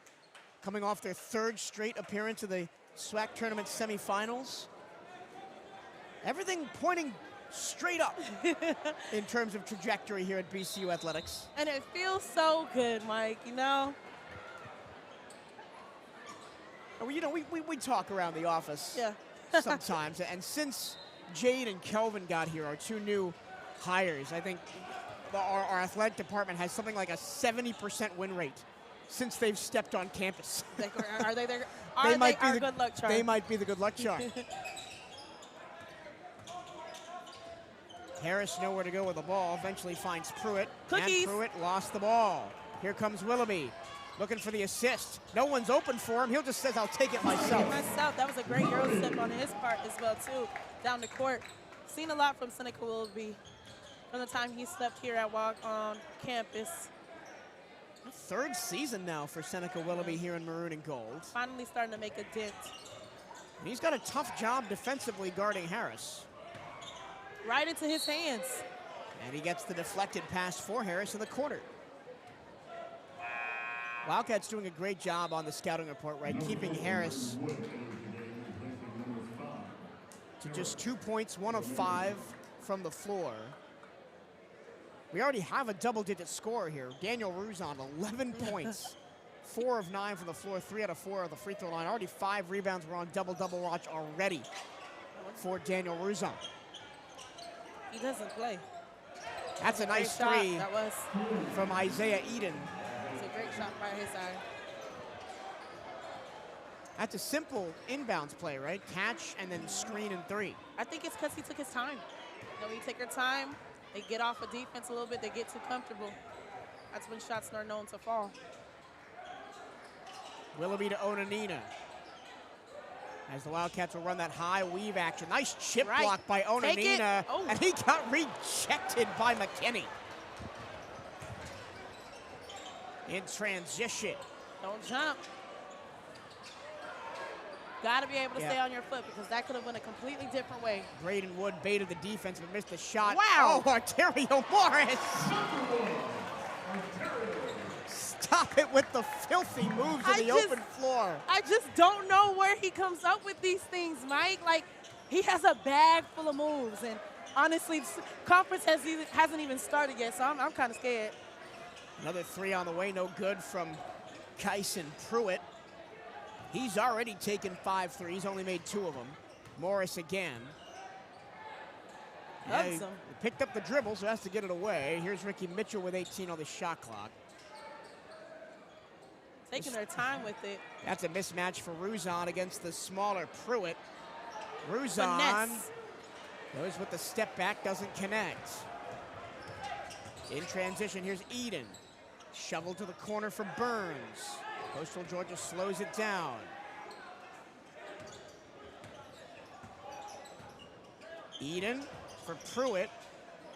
coming off their 3rd straight appearance of the SWAC tournament semifinals. Everything pointing straight up in terms of trajectory here at BCU Athletics. And it feels so good, Mike, you know? You know, we talk around the office sometimes, and since Jade and Kelvin got here, our 2 new hires, I think our athletic department has something like a 70% win rate since they've stepped on campus. Are they there? Are they our good luck charm? They might be the good luck charm. Harris nowhere to go with the ball, eventually finds Pruitt. Cookies. And Pruitt lost the ball. Here comes Willoughby, looking for the assist. No one's open for him. He'll just says, I'll take it myself. That was a great Euro step on his part as well, too, down the court. Seen a lot from Seneca Willoughby from the time he stepped here at on campus. 3rd season now for Seneca Willoughby here in maroon and gold. Finally starting to make a dent. And he's got a tough job defensively guarding Harris. Right into his hands. And he gets the deflected pass for Harris in the corner. Wildcats doing a great job on the scouting report, right? Keeping Harris to just 2 points, 1 of 5 from the floor. We already have a double-digit score here. Daniel Ruzon, 11 points, 4 of 9 from the floor, 3 out of 4 of the free throw line. Already 5 rebounds. We're on double-double watch already for Daniel Ruzon. He doesn't play. That's a nice shot. three That was from Isaiah Eden. It's a great shot by his side. That's a simple inbounds play, right? Catch and then screen and 3. I think it's because he took his time. You know, when you take your time, they get off of defense a little bit, they get too comfortable. That's when shots are known to fall. Willoughby to Onanina. As the Wildcats will run that high weave action. Nice chip block by Onanina. Oh. And he got rejected by McKinney. In transition. Don't jump. Got to be able to stay on your foot because that could have went a completely different way. Braden Wood baited the defense but missed the shot. Wow. Oh, Arterio Morris. Stop it with the filthy moves to the open floor. I just don't know where he comes up with these things, Mike. Like, he has a bag full of moves. And honestly, conference hasn't even started yet, so I'm kind of scared. Another 3 on the way, no good from Kyson Pruitt. He's already taken 5 threes, only made 2 of them. Morris again. He picked up the dribble, so has to get it away. Here's Ricky Mitchell with 18 on the shot clock. Taking their time with it. That's a mismatch for Ruzon against the smaller Pruitt. Ruzon goes with the step back, doesn't connect. In transition, here's Eden. Shovel to the corner for Burns. Coastal Georgia slows it down. Eden for Pruitt.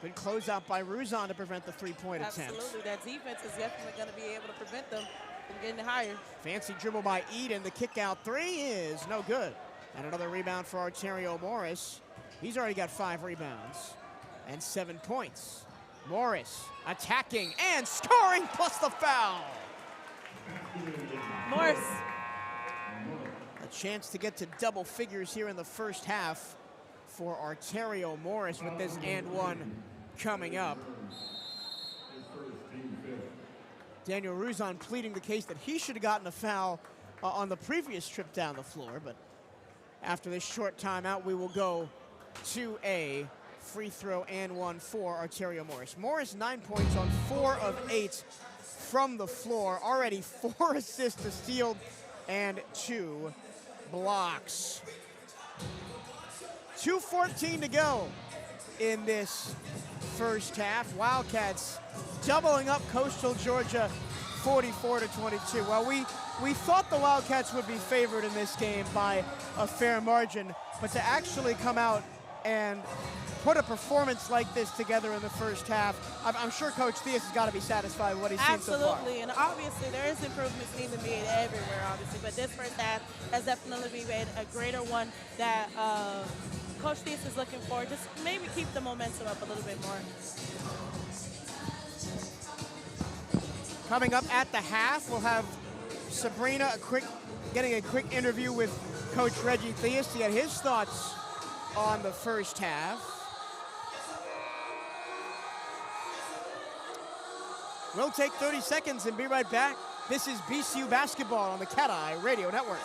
Good closeout by Ruzon to prevent the 3-point attempt. Absolutely, that defense is definitely going to be able to prevent them from getting higher. Fancy dribble by Eden. The kick out 3 is no good. And another rebound for Arterio Morris. He's already got 5 rebounds and 7 points. Morris attacking and scoring plus the foul. Morris. A chance to get to double figures here in the first half for Arterio Morris with this and 1 coming up. Daniel Ruzon pleading the case that he should have gotten a foul on the previous trip down the floor, but after this short timeout, we will go to a free throw and 1 for Arterio Morris. Morris 9 points on 4 of 8 from the floor. Already 4 assists, a steal, and 2 blocks. 2:14 to go in this first half. Wildcats doubling up Coastal Georgia 44-22. Well, we thought the Wildcats would be favored in this game by a fair margin, but to actually come out and put a performance like this together in the first half, I'm sure Coach Theus has got to be satisfied with what he's seen so far. Absolutely, and obviously there is improvements needed to be made everywhere, obviously, but this first half has definitely been a greater one that Coach Theus is looking for. Just maybe keep the momentum up a little bit more. Coming up at the half, we'll have Sabrina getting a quick interview with Coach Reggie Theus to get his thoughts on the first half. We'll take 30 seconds and be right back. This is BCU Basketball on the CatEye Radio Network.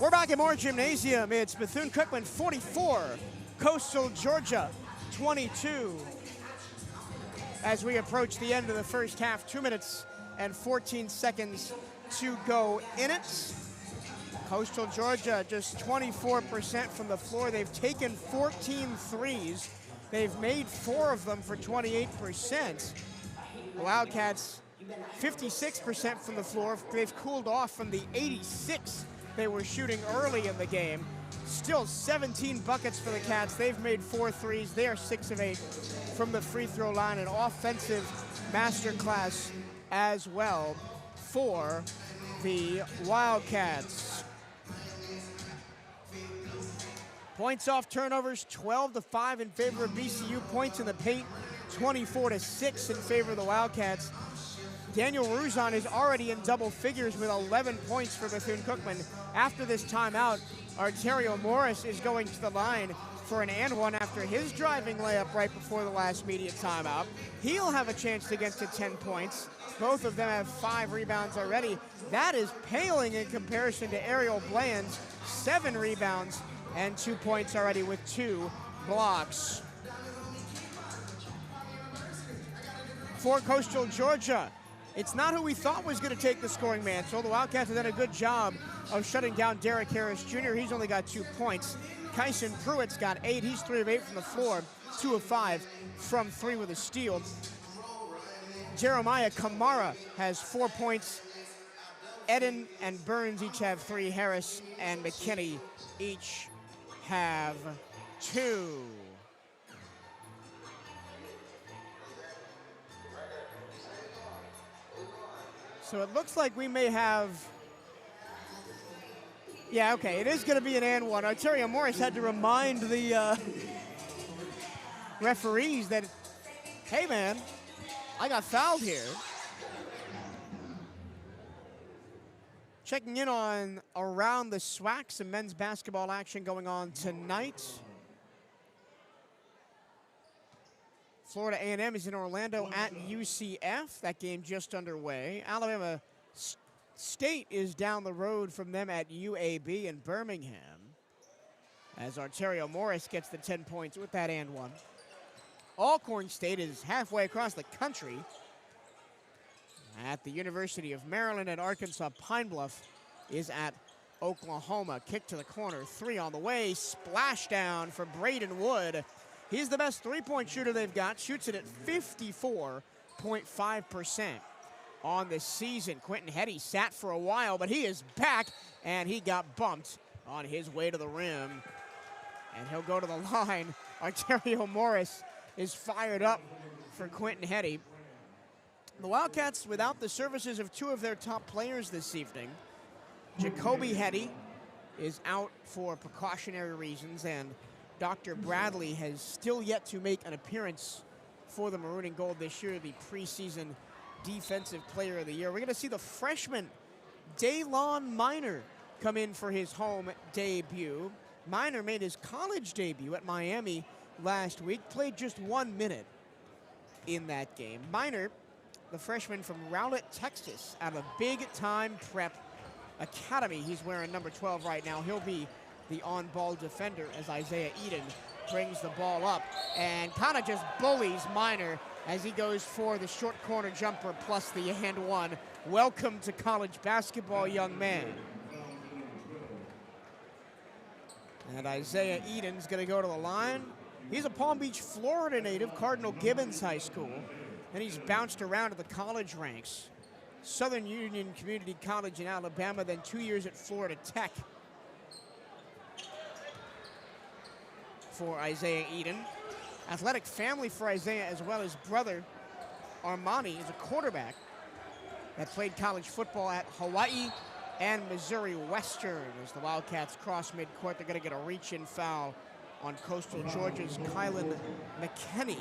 We're back at Moore Gymnasium. It's Bethune-Cookman 44, Coastal Georgia 22. As we approach the end of the first half, 2 minutes and 14 seconds to go in it. Coastal Georgia just 24% from the floor. They've taken 14 threes. They've made 4 of them for 28%. The Wildcats 56% from the floor. They've cooled off from the 86 they were shooting early in the game. Still 17 buckets for the Cats. They've made 4 threes. They are 6 of 8 from the free throw line. An offensive masterclass as well for the Wildcats. Points off turnovers, 12-5 in favor of VCU. Points in the paint, 24-6 in favor of the Wildcats. Daniel Ruzon is already in double figures with 11 points for Bethune-Cookman. After this timeout, Arterio Morris is going to the line for an and one after his driving layup right before the last media timeout. He'll have a chance to get to 10 points. Both of them have 5 rebounds already. That is paling in comparison to Ariel Bland's 7 rebounds and 2 points already with 2 blocks. For Coastal Georgia, it's not who we thought was going to take the scoring mantle. The Wildcats have done a good job of shutting down Derek Harris Jr. He's only got 2 points. Kyson Pruitt's got 8. He's 3 of 8 from the floor, 2 of 5 from 3 with a steal. Jeremiah Kamara has 4 points. Eden and Burns each have 3. Harris and McKinney each have 2. So it looks like we may have, yeah, okay, it is going to be an and one. Arterio Morris had to remind the referees that, hey man, I got fouled here. Checking in on around the SWAC, some men's basketball action going on tonight. Florida A&M is in Orlando at UCF. That game just underway. Alabama State is down the road from them at UAB in Birmingham, as Arterio Morris gets the 10 points with that and one. Alcorn State is halfway across the country at the University of Maryland, and Arkansas Pine Bluff is at Oklahoma. Kick to the corner, 3 on the way, splashdown for Braden Wood. He's the best three-point shooter they've got, shoots it at 54.5% on the season. Quentin Hetty sat for a while, but he is back, and he got bumped on his way to the rim. And he'll go to the line. Arterio Morris is fired up for Quentin Hetty. The Wildcats, without the services of 2 of their top players this evening, Jacoby Hetty is out for precautionary reasons, and Dr. Bradley has still yet to make an appearance for the Maroon and Gold this year, the preseason Defensive Player of the Year. We're going to see the freshman Daylon Minor come in for his home debut. Minor made his college debut at Miami last week, played just 1 minute in that game. Minor, the freshman from Rowlett, Texas, out of big-time prep academy. He's wearing number 12 right now. He'll be the on-ball defender as Isaiah Eden brings the ball up and kind of just bullies Minor as he goes for the short corner jumper plus the and one. Welcome to college basketball, young man. And Isaiah Eden's going to go to the line. He's a Palm Beach, Florida native, Cardinal Gibbons High School, and he's bounced around to the college ranks. Southern Union Community College in Alabama, then 2 years at Florida Tech for Isaiah Eden. Athletic family for Isaiah as well. His brother, Armani, is a quarterback that played college football at Hawaii and Missouri Western. As the Wildcats cross midcourt, they're going to get a reach-in foul on Coastal Georgia's Kylan McKinney.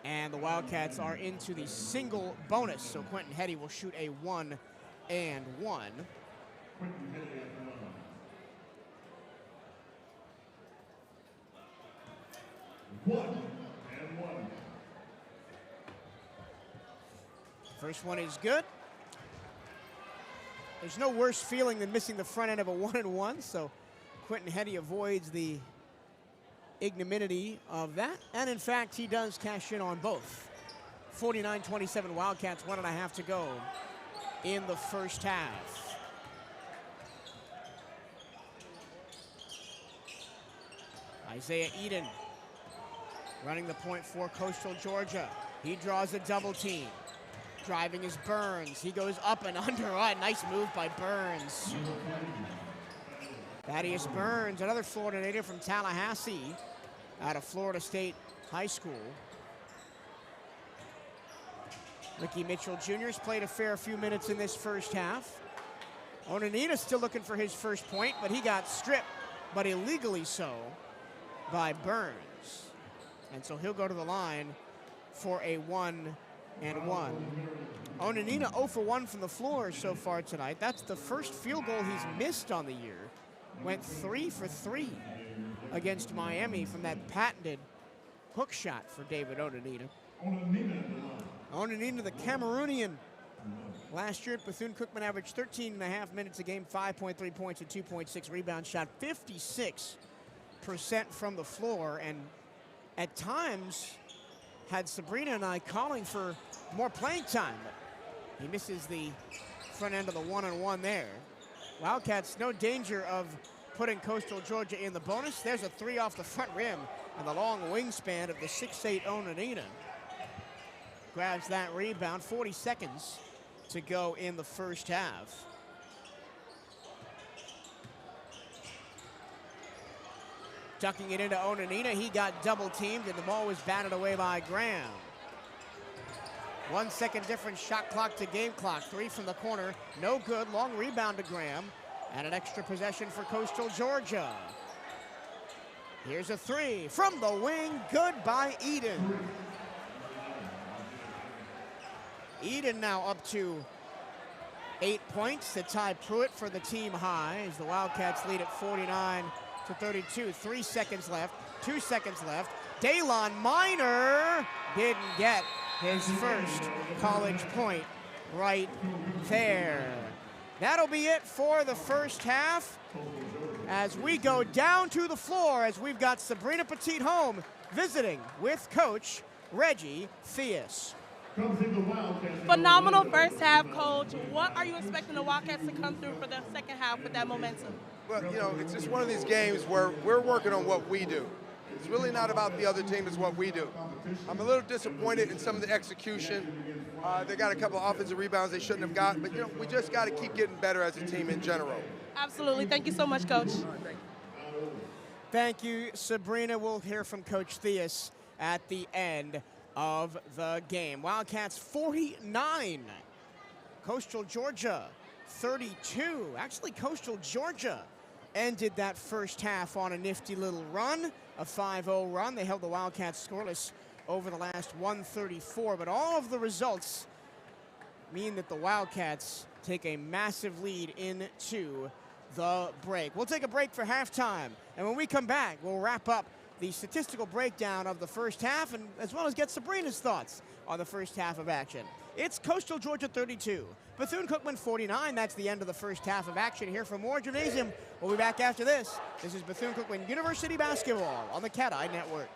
And the Wildcats are into the single bonus, so Quentin Hetty will shoot a 1 and 1. First one is good. There's no worse feeling than missing the front end of a 1 and 1, so Quentin Hetty avoids the ignominy of that. And in fact, he does cash in on both 49-27 Wildcats, 1.5 to go in the first half. Isaiah Eden running the point for Coastal Georgia. He draws a double team. Driving is Burns. He goes up and under. Oh, nice move by Burns. Thaddeus Burns, another Florida native from Tallahassee out of Florida State High School. Ricky Mitchell Jr. has played a fair few minutes in this first half. Onanita still looking for his first point, but he got stripped, but illegally so, by Burns. And so he'll go to the line for a 1-and-1. Onanita 0 for 1 from the floor so far tonight. That's the first field goal he's missed on the year. Went 3 for 3 against Miami from that patented hook shot for David Onanita. Onanita, the Cameroonian. Last year at Bethune-Cookman averaged 13.5 minutes a game, 5.3 points and 2.6 rebounds, shot 56% from the floor, and at times had Sabrina and I calling for more playing time, but he misses the front end of the 1-on-1 there. Wildcats, no danger of putting Coastal Georgia in the bonus. There's a 3 off the front rim, and the long wingspan of the 6'8" Onanita grabs that rebound. 40 seconds to go in the first half. Ducking it into Onanita, he got double teamed, and the ball was batted away by Graham. 1 second difference, shot clock to game clock. 3 from the corner, no good. Long rebound to Graham, and an extra possession for Coastal Georgia. Here's a 3 from the wing, good by Eden. Eden now up to 8 points to tie Pruitt for the team high as the Wildcats lead at 49-32. 3 seconds left, 2 seconds left. Daylon Minor didn't get his first college point right there. That'll be it for the first half as we go down to the floor as we've got Sabrina Petit-Home visiting with Coach Reggie Theus. Phenomenal first half, Coach. What are you expecting the Wildcats to come through for the second half with that momentum? Well, you know, it's just one of these games where we're working on what we do. It's really not about the other team, it's what we do. I'm a little disappointed in some of the execution. They got a couple of offensive rebounds they shouldn't have got, but, you know, we just got to keep getting better as a team in general. Absolutely. Thank you so much, Coach. Thank you, Sabrina. We'll hear from Coach Theus at the end of the game. Wildcats 49, Coastal Georgia 32. Actually, Coastal Georgia ended that first half on a nifty little run, a 5-0 run. They held the Wildcats scoreless over the last 134, but all of the results mean that the Wildcats take a massive lead into the break. We'll take a break for halftime, and when we come back, we'll wrap up the statistical breakdown of the first half, and as well as get Sabrina's thoughts on the first half of action. It's Coastal Georgia 32, Bethune-Cookman 49. That's the end of the first half of action here from Moore Gymnasium. We'll be back after this. This is Bethune-Cookman University Basketball on the CatEye Network.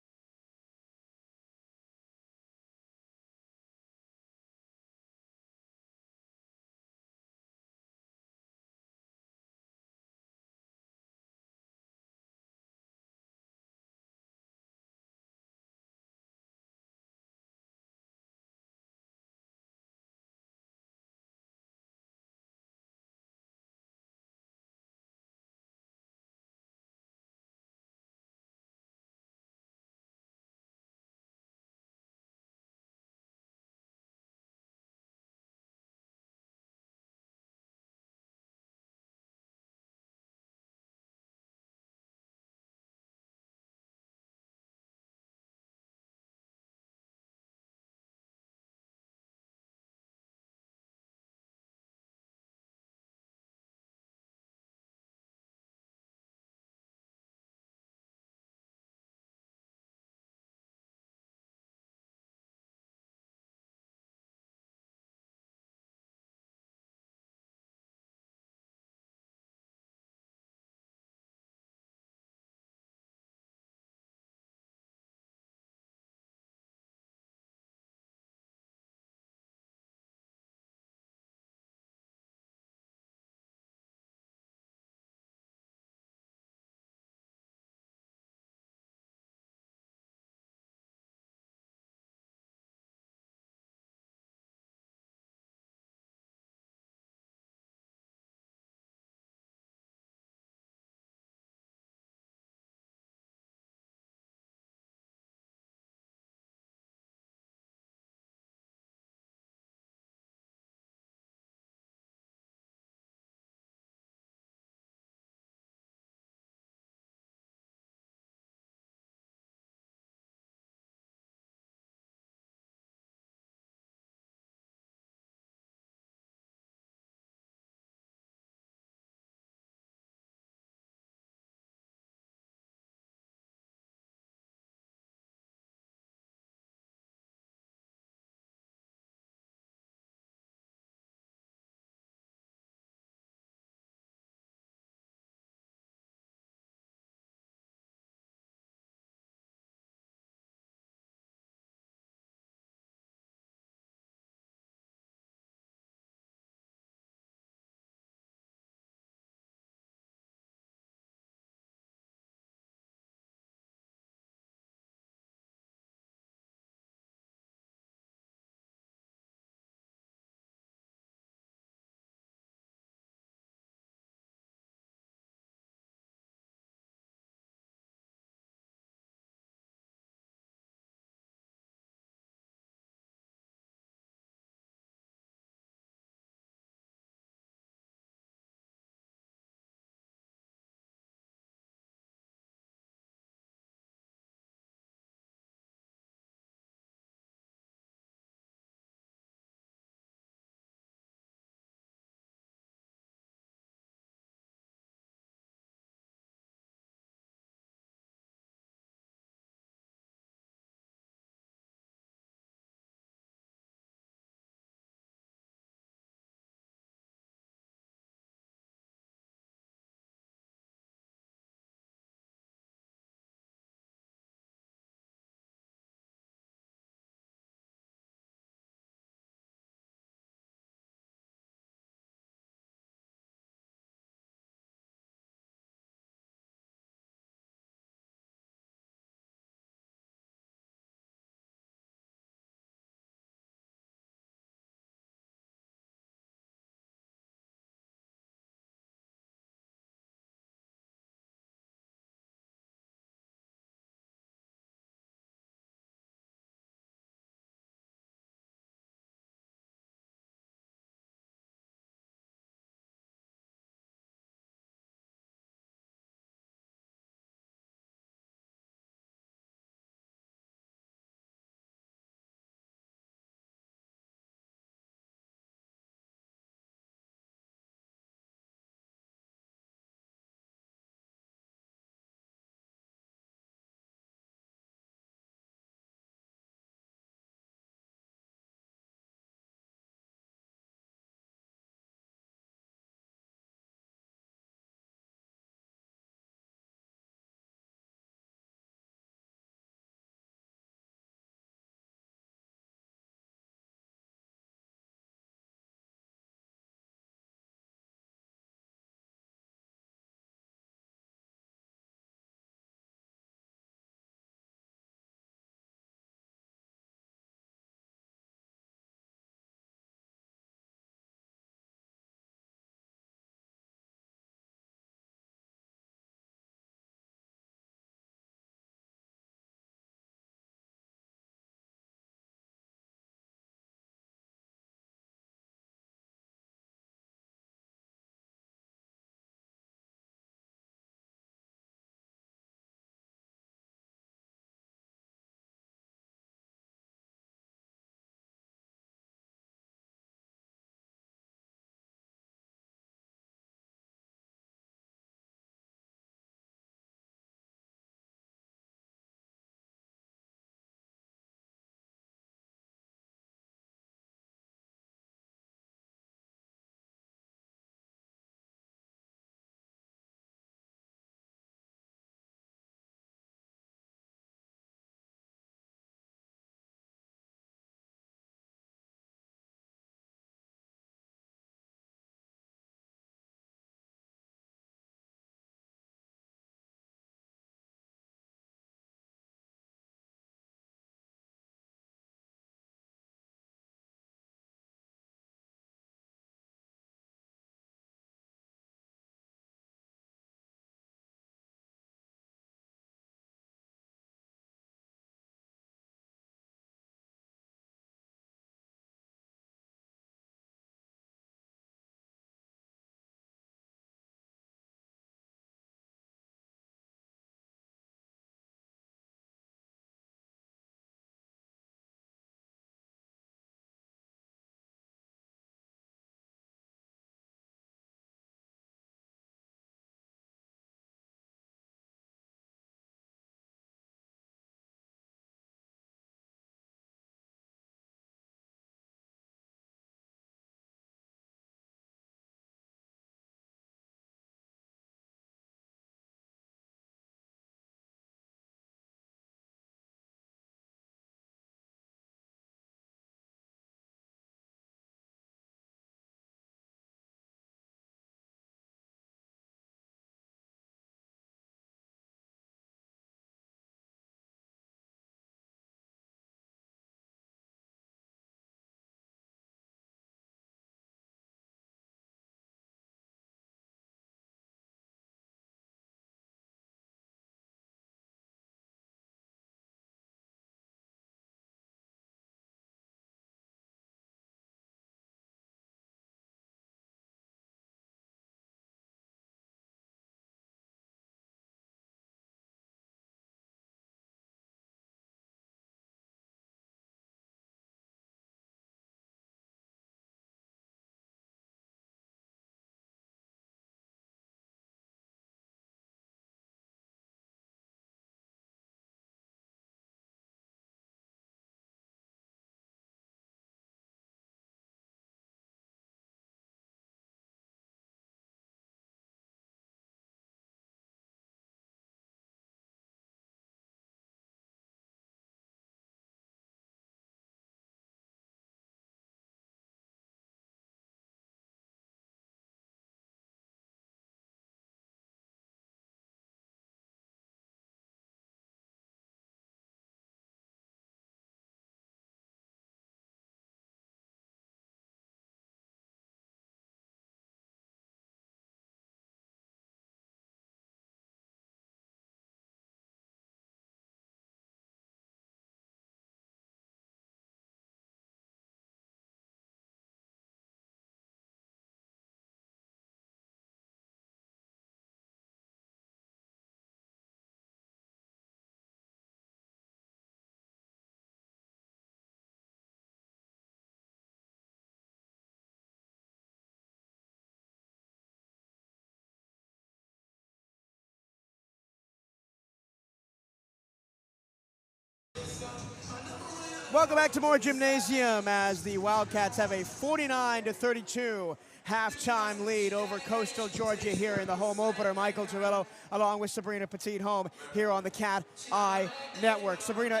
Welcome back to more Gymnasium as the Wildcats have a 49-32 halftime lead over Coastal Georgia here in the home opener. Michael Torello along with Sabrina Petit-Home here on the CatEye Network. Sabrina,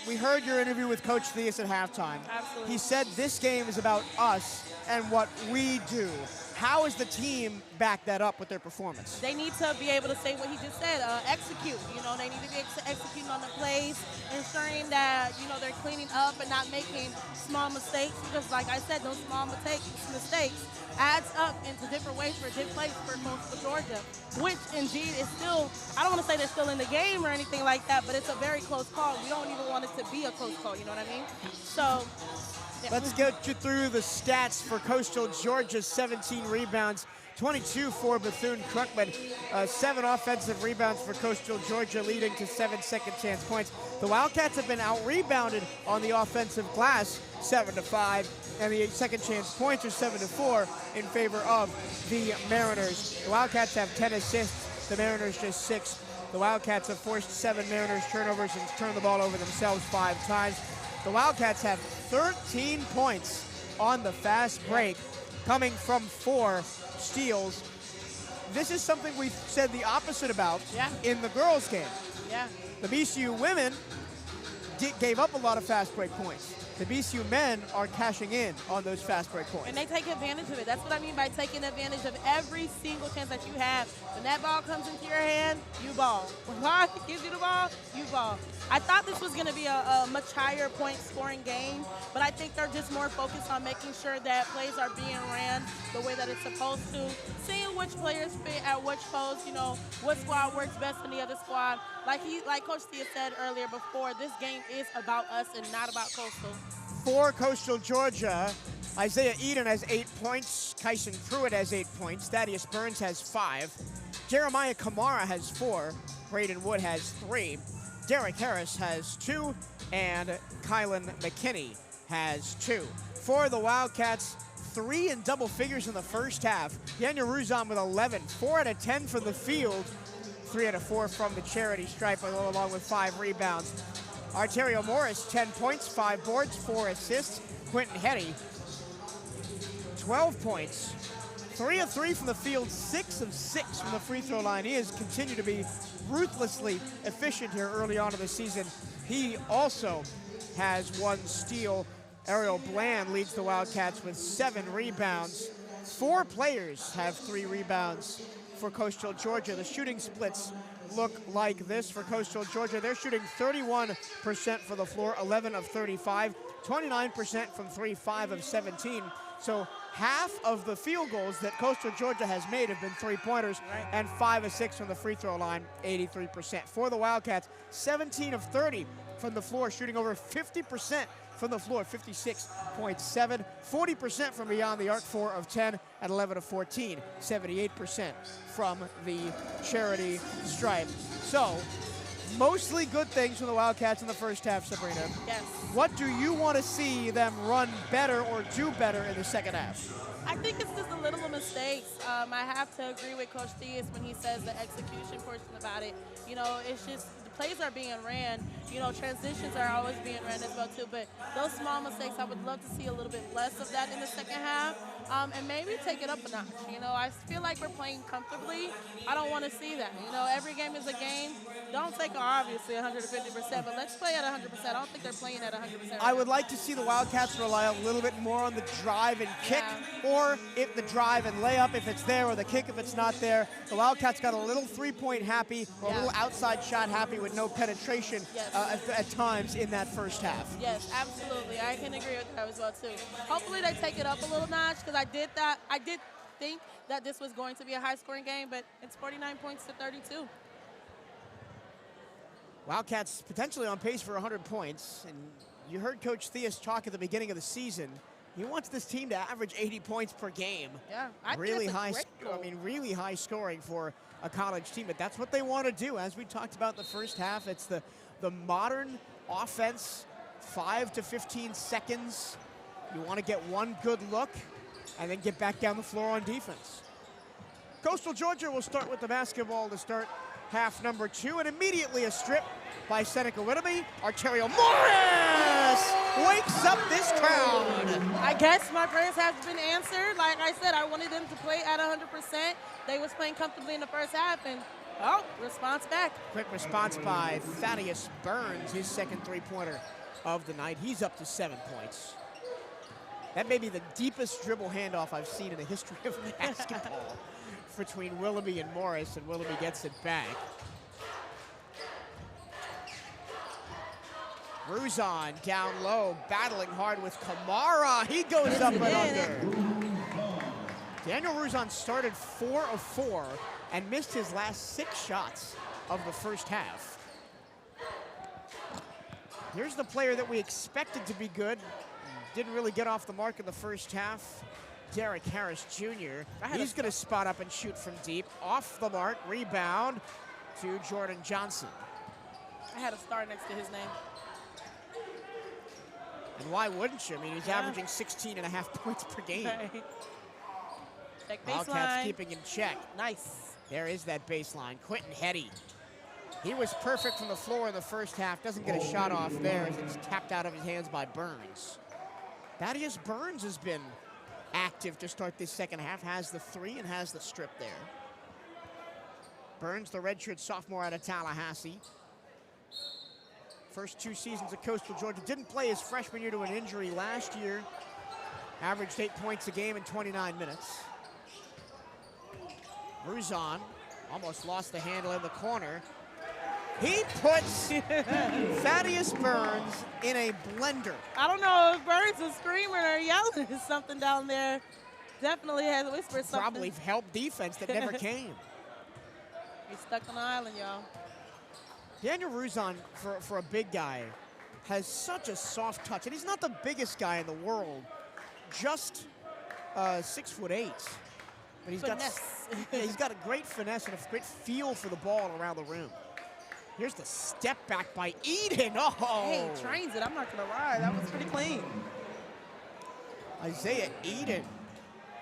we heard your interview with Coach Theus at halftime. Absolutely. He said this game is about us and what we do. How has the team backed that up with their performance? They need to be able to say what he just said, execute. You know, they need to be executing on the plays, ensuring that, you know, they're cleaning up and not making small mistakes. Because like I said, those small mistakes adds up into different ways for different plays for Coastal Georgia, which indeed is still, I don't want to say they're still in the game or anything like that, but it's a very close call. We don't even want it to be a close call, you know what I mean? So, yeah. Let's get you through the stats for Coastal Georgia. 17 rebounds, 22 for Bethune-Cookman. 7 offensive rebounds for Coastal Georgia, leading to 7 second-chance points. The Wildcats have been out-rebounded on the offensive glass, 7-5, and the second-chance points are 7-4 in favor of the Mariners. The Wildcats have 10 assists, the Mariners just 6. The Wildcats have forced 7 Mariners turnovers and turned the ball over themselves 5 times. The Wildcats have 13 points on the fast break, coming from 4 steals. This is something we've said the opposite about in the girls' game. Yeah. The BCU women gave up a lot of fast break points. The BCU men are cashing in on those fast break points. And they take advantage of it. That's what I mean by taking advantage of every single chance that you have. When that ball comes into your hand, you ball. When God gives you the ball, you ball. I thought this was going to be a much higher point scoring game, but I think they're just more focused on making sure that plays are being ran the way that it's supposed to, seeing which players fit at which post, you know, what squad works best in the other squad. Like Coach Thea said earlier before, this game is about us and not about Coastal. For Coastal Georgia, Isaiah Eden has 8 points. Kyson Pruitt has 8 points. Thaddeus Burns has 5. Jeremiah Kamara has 4. Braden Wood has 3. Derek Harris has 2. And Kylan McKinney has 2. For the Wildcats, 3 in double figures in the first half. Daniel Ruzon with 11. 4 out of 10 from the field. 3 out of 4 from the charity stripe, along with 5 rebounds. Arterio Morris, 10 points, 5 boards, 4 assists. Quentin Hetty, 12 points, 3 of 3 from the field, 6 of 6 from the free throw line. He has continued to be ruthlessly efficient here early on in the season. He also has 1 steal. Ariel Bland leads the Wildcats with 7 rebounds. 4 players have 3 rebounds for Coastal Georgia. The shooting splits look like this for Coastal Georgia. They're shooting 31% for the floor, 11 of 35, 29% from 3, 5 of 17. So half of the field goals that Coastal Georgia has made have been 3-pointers, and 5 of 6 from the free throw line, 83%. For the Wildcats, 17 of 30 from the floor, shooting over 50% from the floor, 56.7, 40% from beyond the arc, 4 of 10, and 11 of 14, 78% from the charity stripe. So, mostly good things from the Wildcats in the first half, Sabrina. Yes. What do you want to see them run better or do better in the second half? I think it's just a little of mistakes. I have to agree with Coach Theus when he says the execution portion about it. You know, it's just the plays are being ran. You know, transitions are always being ran as well, too. But those small mistakes, I would love to see a little bit less of that in the second half, and maybe take it up a notch. You know, I feel like we're playing comfortably. I don't want to see that. You know, every game is a game. Don't take it, obviously, 150%, but let's play at 100%. I don't think they're playing at 100%. Right I would like to see the Wildcats rely a little bit more on the drive and kick, or if the drive and layup if it's there, or the kick if it's not there. The Wildcats got a little 3-point happy, or a little outside shot happy with no penetration at times in that first half. Yes, absolutely. I can agree with that as well, too. Hopefully they take it up a little notch, because I did think that this was going to be a high-scoring game, but it's 49 points to 32. Wildcats potentially on pace for 100 points, and you heard Coach Theus talk at the beginning of the season. He wants this team to average 80 points per game. Yeah, I really think high. that's a great goal. I mean, really high scoring for a college team, but that's what they want to do. As we talked about in the first half, it's the modern offense, 5 to 15 seconds. You want to get one good look and then get back down the floor on defense. Coastal Georgia will start with the basketball to start half number 2, and immediately a strip by Seneca Whittleby. Arterio Morris wakes up this crowd. I guess my prayers have been answered. Like I said, I wanted them to play at 100%. They was playing comfortably in the first half, and response back. Quick response by Thaddeus Burns, his second three-pointer of the night. He's up to 7 points. That may be the deepest dribble handoff I've seen in the history of basketball between Willoughby and Morris, and Willoughby gets it back. Ruzon down low, battling hard with Kamara. He goes up and under. Daniel Ruzon started 4 of 4 and missed his last 6 shots of the first half. Here's the player that we expected to be good. Didn't really get off the mark in the first half. Derek Harris Jr. He's going to spot up and shoot from deep. Off the mark, rebound to Jordan Johnson. I had a star next to his name. And why wouldn't you? I mean, he's averaging 16.5 points per game. Right. Wildcats keeping in check. Nice. There is that baseline. Quentin Hetty. He was perfect from the floor in the first half. Doesn't get a shot off there as it's tapped out of his hands by Burns. Thaddeus Burns has been active to start this second half. Has the 3 and has the strip there. Burns, the redshirt sophomore out of Tallahassee. First 2 seasons at Coastal Georgia. Didn't play his freshman year to an injury last year. Averaged 8 points a game in 29 minutes. Ruzon almost lost the handle in the corner. He puts Thaddeus Burns in a blender. I don't know if Burns is screaming or yelling something down there. Definitely has whispered something. Probably helped defense that never came. He's stuck on the island, y'all. Daniel Ruzon, for a big guy, has such a soft touch. And he's not the biggest guy in the world, just 6'8". But he's got a great finesse and a great feel for the ball around the rim. Here's the step back by Eden. Oh! Hey, he trains it. I'm not going to lie. That was pretty clean. Isaiah Eden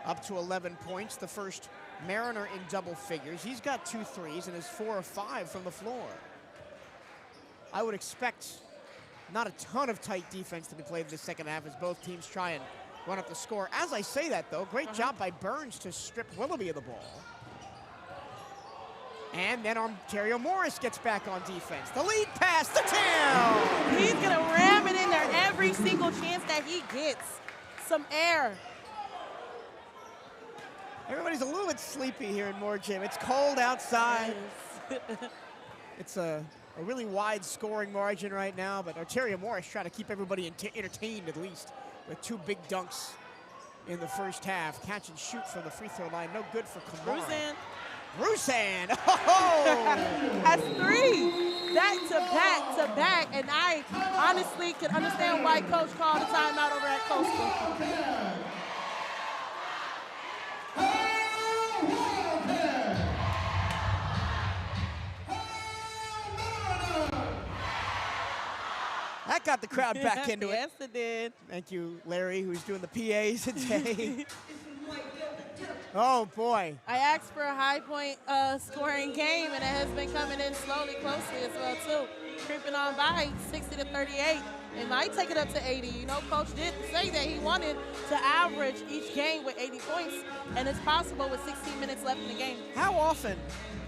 up to 11 points, the first Mariner in double figures. He's got 2 threes and is 4 of 5 from the floor. I would expect not a ton of tight defense to be played in the second half as both teams try and run up the score. As I say that, though, great job by Burns to strip Willoughby of the ball. And then Ontario Morris gets back on defense. The lead pass, the tail! He's going to ram it in there every single chance that he gets. Some air. Everybody's a little bit sleepy here in Moore Gym. It's cold outside. It's a really wide scoring margin right now, but Ontario Morris trying to keep everybody entertained at least with 2 big dunks in the first half. Catch and shoot from the free throw line. No good for Kamara. Rusan. Oh! Has 3 back to back, and I honestly can understand why Coach called a timeout over at Coastal. That got the crowd back into it. Yes, it did. Thank you, Larry, who's doing the PAs today. Oh, boy. I asked for a high point scoring game, and it has been coming in slowly, closely as well, too. Creeping on by 60 to 38. It might take it up to 80. You know, Coach did say that he wanted to average each game with 80 points, and it's possible with 16 minutes left in the game. How often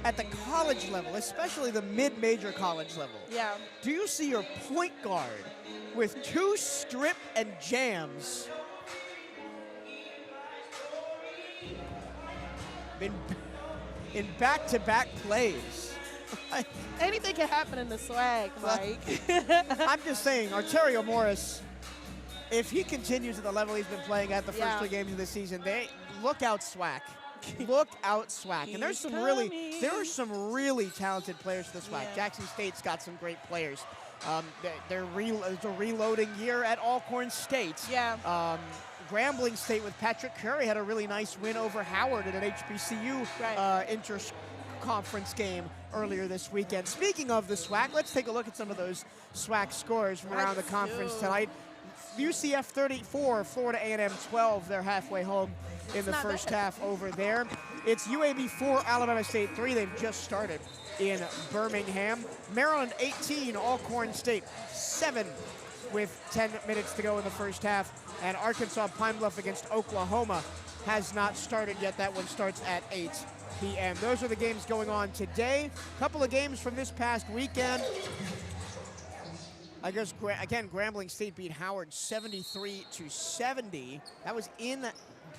at the college level, especially the mid-major college level, do you see your point guard with 2 strip and jams in back-to-back plays? Anything can happen in the swag, Mike. I'm just saying, Ontario Morris, if he continues at the level he's been playing at the first 3 games of the season, look out SWAC. Look out SWAC. And there are some really talented players for the SWAC. Jackson State's got some great players. It's a reloading year at Alcorn State. Grambling State with Patrick Curry had a really nice win over Howard in an HBCU inter-conference game earlier this weekend. Speaking of the SWAC, let's take a look at some of those SWAC scores from around the conference tonight. UCF 34, Florida A&M 12. They're halfway home in the first half over there. It's UAB 4, Alabama State 3. They've just started in Birmingham. Maryland 18, Alcorn State 7. with 10 minutes to go in the first half. And Arkansas Pine Bluff against Oklahoma has not started yet. That one starts at 8 p.m. Those are the games going on today. A couple of games from this past weekend. I guess, again, Grambling State beat Howard 73-70. That was in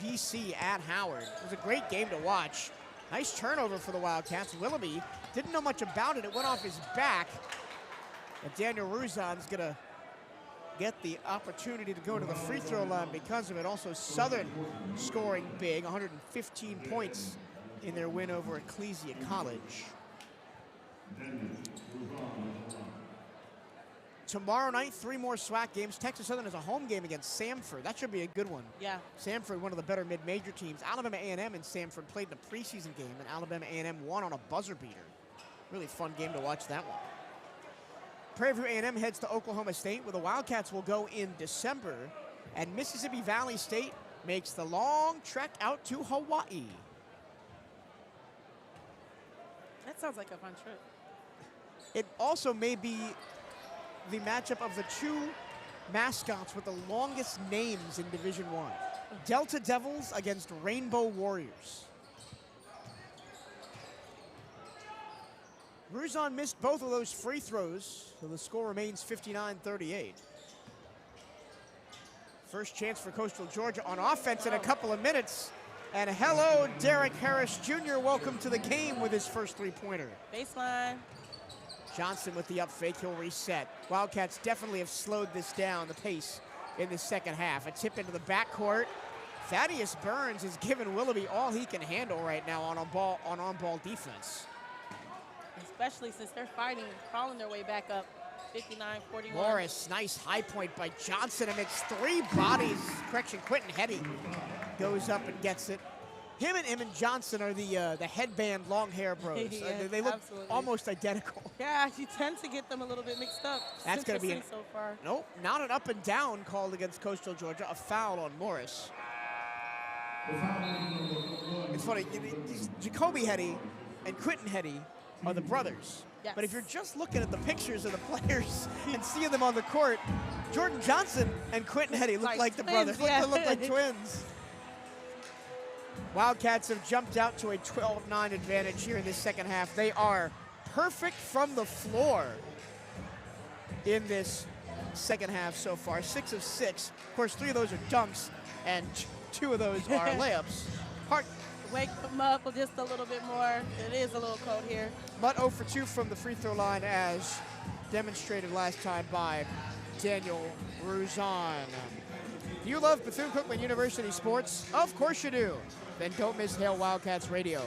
BC at Howard. It was a great game to watch. Nice turnover for the Wildcats. Willoughby didn't know much about it. It went off his back. But Daniel Ruzon's going to get the opportunity to go to the free throw line because of it. Also, Southern scoring big, 115 points in their win over Ecclesia College. Tomorrow night, 3 more SWAC games. Texas Southern has a home game against Samford. That should be a good one. Yeah. Samford, one of the better mid-major teams. Alabama A&M and Samford played the preseason game, and Alabama A&M won on a buzzer beater. Really fun game to watch that one. Prairie View A&M heads to Oklahoma State, where the Wildcats will go in December, and Mississippi Valley State makes the long trek out to Hawaii. That sounds like a fun trip. It also may be the matchup of the 2 mascots with the longest names in Division I. Delta Devils against Rainbow Warriors. Ruzon missed both of those free throws, so the score remains 59-38. First chance for Coastal Georgia on offense in a couple of minutes. And hello, Derek Harris Jr. Welcome to the game with his first 3-pointer. Baseline. Johnson with the up fake, he'll reset. Wildcats definitely have slowed this down, the pace in the second half. A tip into the backcourt. Thaddeus Burns is giving Willoughby all he can handle right now on on-ball defense. Especially since they're fighting, crawling their way back up, 59-41. Morris, nice high point by Johnson amidst 3 bodies. Correction, Quentin Hetty goes up and gets it. Him and Johnson are the headband long hair bros. Yes, they look absolutely. almost identical. Yeah, you tend to get them a little bit mixed up. That's going to be so far. Nope, not an up and down called against Coastal Georgia. A foul on Morris. It's funny, Jacoby Hetty and Quentin Hetty are the brothers. Yes. But if you're just looking at the pictures of the players and seeing them on the court, Jordan Johnson and Quentin Hetty look like the twins, brothers. yeah. They look like twins. Wildcats have jumped out to a 12-9 advantage here in this second half. They are perfect from the floor in this second half so far. 6 of 6. Of course, 3 of those are dunks, and 2 of those are layups. Wake them up just a little bit more. It is a little cold here. But 0 for 2 from the free throw line, as demonstrated last time by Daniel Ruzon. Do you love Bethune-Cookman University sports? Of course you do. Then don't miss Hail Wildcats Radio,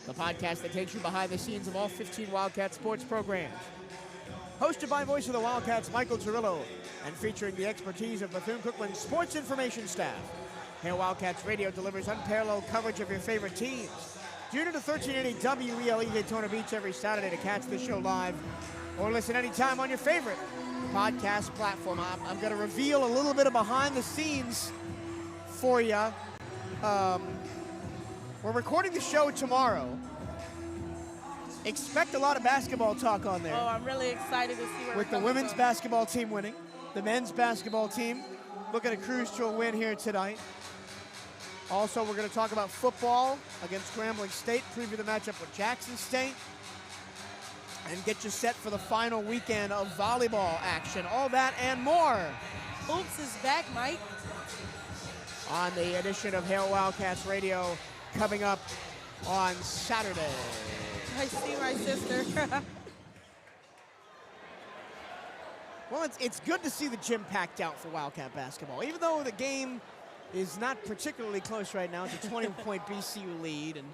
the podcast that takes you behind the scenes of all 15 Wildcat sports programs. Hosted by voice of the Wildcats, Michael Cirillo, and featuring the expertise of Bethune-Cookman sports information staff. Hail Wildcats Radio delivers unparalleled coverage of your favorite teams. Tune in to 1380 WELE Daytona Beach every Saturday to catch the show live, or listen anytime on your favorite podcast platform. I'm going to reveal a little bit of behind the scenes for you. We're recording the show tomorrow. Expect a lot of basketball talk on there. Oh, I'm really excited to see where with the women's basketball team winning, the men's basketball team looking to cruise to a win here tonight. Also, we're going to talk about football against Grambling State, preview the matchup with Jackson State, and get you set for the final weekend of volleyball action. All that and more. Oops is back, Mike. On the edition of Hail Wildcats Radio coming up on Saturday. I see my sister. Well, it's good to see the gym packed out for Wildcat basketball. Even though the game is not particularly close right now, it's a 20-point BCU lead. And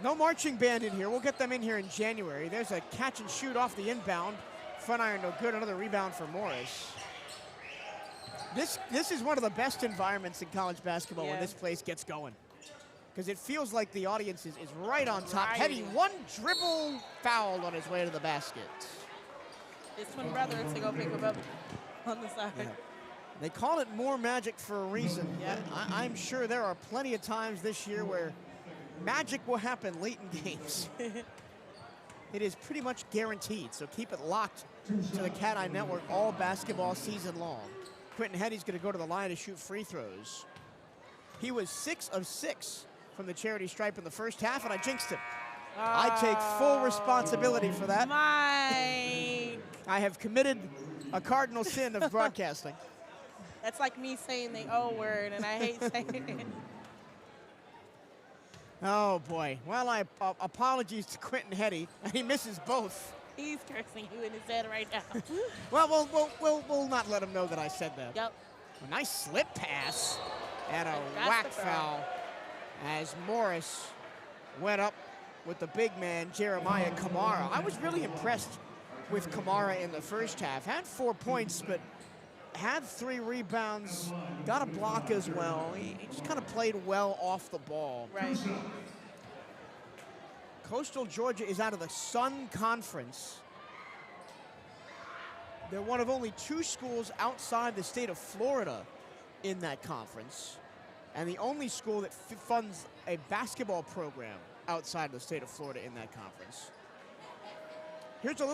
no marching band in here. We'll get them in here in January. There's a catch and shoot off the inbound. Front iron no good. Another rebound for Morris. This is one of the best environments in college basketball when this place gets going. Because it feels like the audience is right on top. Right. Hetty, one dribble foul on his way to the basket. His twin brother to go pick him up on the side. Yeah. They call it more magic for a reason. Yeah, I'm sure there are plenty of times this year where magic will happen late in games. it is pretty much guaranteed. So keep it locked to the CatEye Network all basketball season long. Quentin Heddy's going to go to the line to shoot free throws. He was 6 of 6 from the charity stripe in the first half, and I jinxed him. I take full responsibility for that. Mike. I have committed a cardinal sin of broadcasting. That's like me saying the O word, and I hate saying it. Oh, boy. Well, apologies to Quentin Heddy. He misses both. He's cursing you in his head right now. Well, we'll not let him know that I said that. Yep. A nice slip pass and a whack foul as Morris went up with the big man, Jeremiah Kamara. I was really impressed with Kamara in the first half. Had 4 points, but had 3 rebounds, got a block as well. He just kind of played well off the ball. Right. Coastal Georgia is out of the Sun Conference. They're one of only 2 schools outside the state of Florida in that conference, and the only school that funds a basketball program outside the state of Florida in that conference. Here's a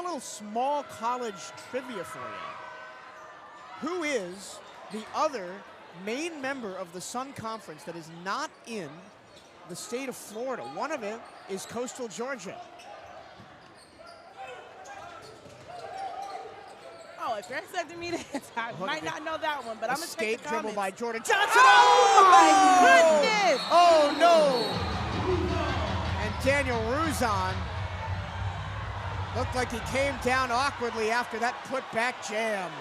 little small college trivia for you. Who is the other main member of the Sun Conference that is not in the state of Florida? One of it is Coastal Georgia. Oh, if you're expecting me to answer, I might not know that one, but I'm going to take the Escape dribble comments. by Jordan Johnson. Oh, my goodness! Oh, no! And Daniel Ruzon looked like he came down awkwardly after that putback jam.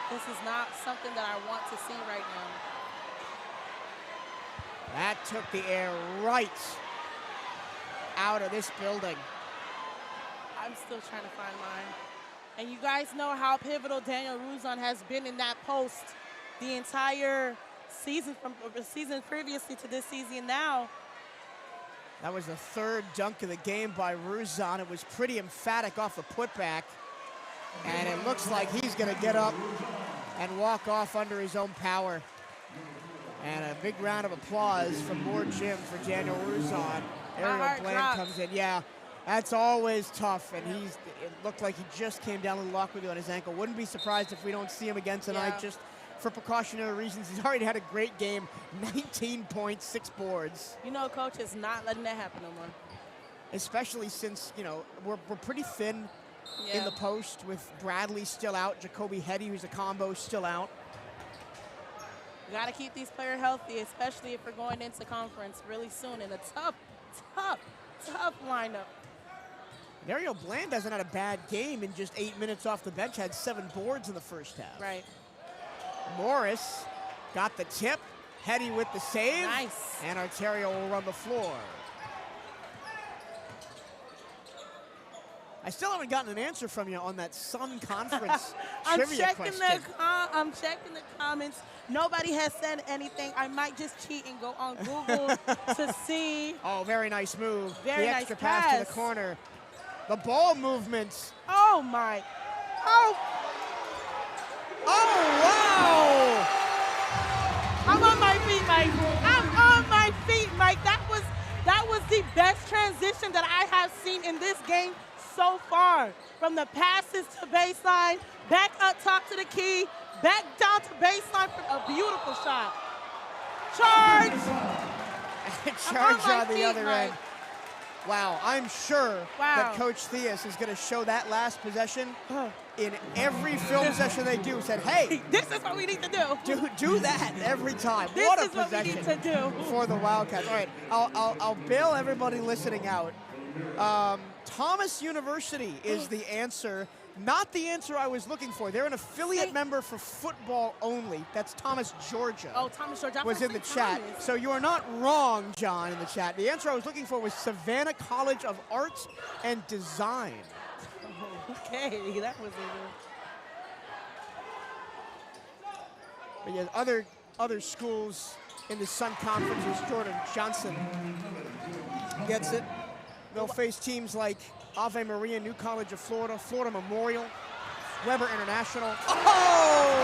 This is not something that I want to see right now. That took the air right out of this building. I'm still trying to find mine. And you guys know how pivotal Daniel Ruzon has been in that post the entire season, from the season previously to this season now. That was the 3rd dunk of the game by Ruzon. It was pretty emphatic off the putback. And it looks like he's going to get up and walk off under his own power. And a big round of applause from Moore Gym for Daniel Ruzon. Ariel Bland comes in. Yeah, that's always tough. And it looked like he just came down a little awkwardly on his ankle. Wouldn't be surprised if we don't see him again tonight, just for precautionary reasons. He's already had a great game, 19 points, 6 boards. You know, Coach is not letting that happen no more. Especially since, you know, we're pretty thin in the post with Bradley still out, Jacoby Heddy, who's a combo, still out. We got to keep these players healthy, especially if we're going into conference really soon in a tough lineup. Ariel Bland hasn't had a bad game in just 8 minutes off the bench, had 7 boards in the first half. Right. Morris got the tip, Heddy with the save. Nice. And Arterio will run the floor. I still haven't gotten an answer from you on that Sun Conference trivia question. I'm checking the comments. Nobody has said anything. I might just cheat and go on Google to see. Oh, very nice move. Very the nice extra pass to the corner. The ball movements. Oh, my. Oh. Oh, wow. I'm on my feet, Mike. I'm on my feet, Mike. That was the best transition that I have seen in this game so far. From the passes to baseline, back up top to the key, back down to baseline for a beautiful shot. Charge! Charge on the other end. Wow, I'm sure that Coach Theus is going to show that last possession in every film session they do. Said, hey, this is what we need to do. Do that every time. What a possession what we need to do for the Wildcats. All right, I'll bail everybody listening out. Thomas University is the answer. Not the answer I was looking for. They're an affiliate member for football only. That's Thomas, Georgia. Oh, Thomas, Georgia. Was in the chat. So you are not wrong, John, in the chat. The answer I was looking for was Savannah College of Art and Design. Okay, that was But yeah, other schools in the Sun Conference, as Jordan Johnson gets it. They'll face teams like Ave Maria, New College of Florida, Florida Memorial, Weber International. Oh!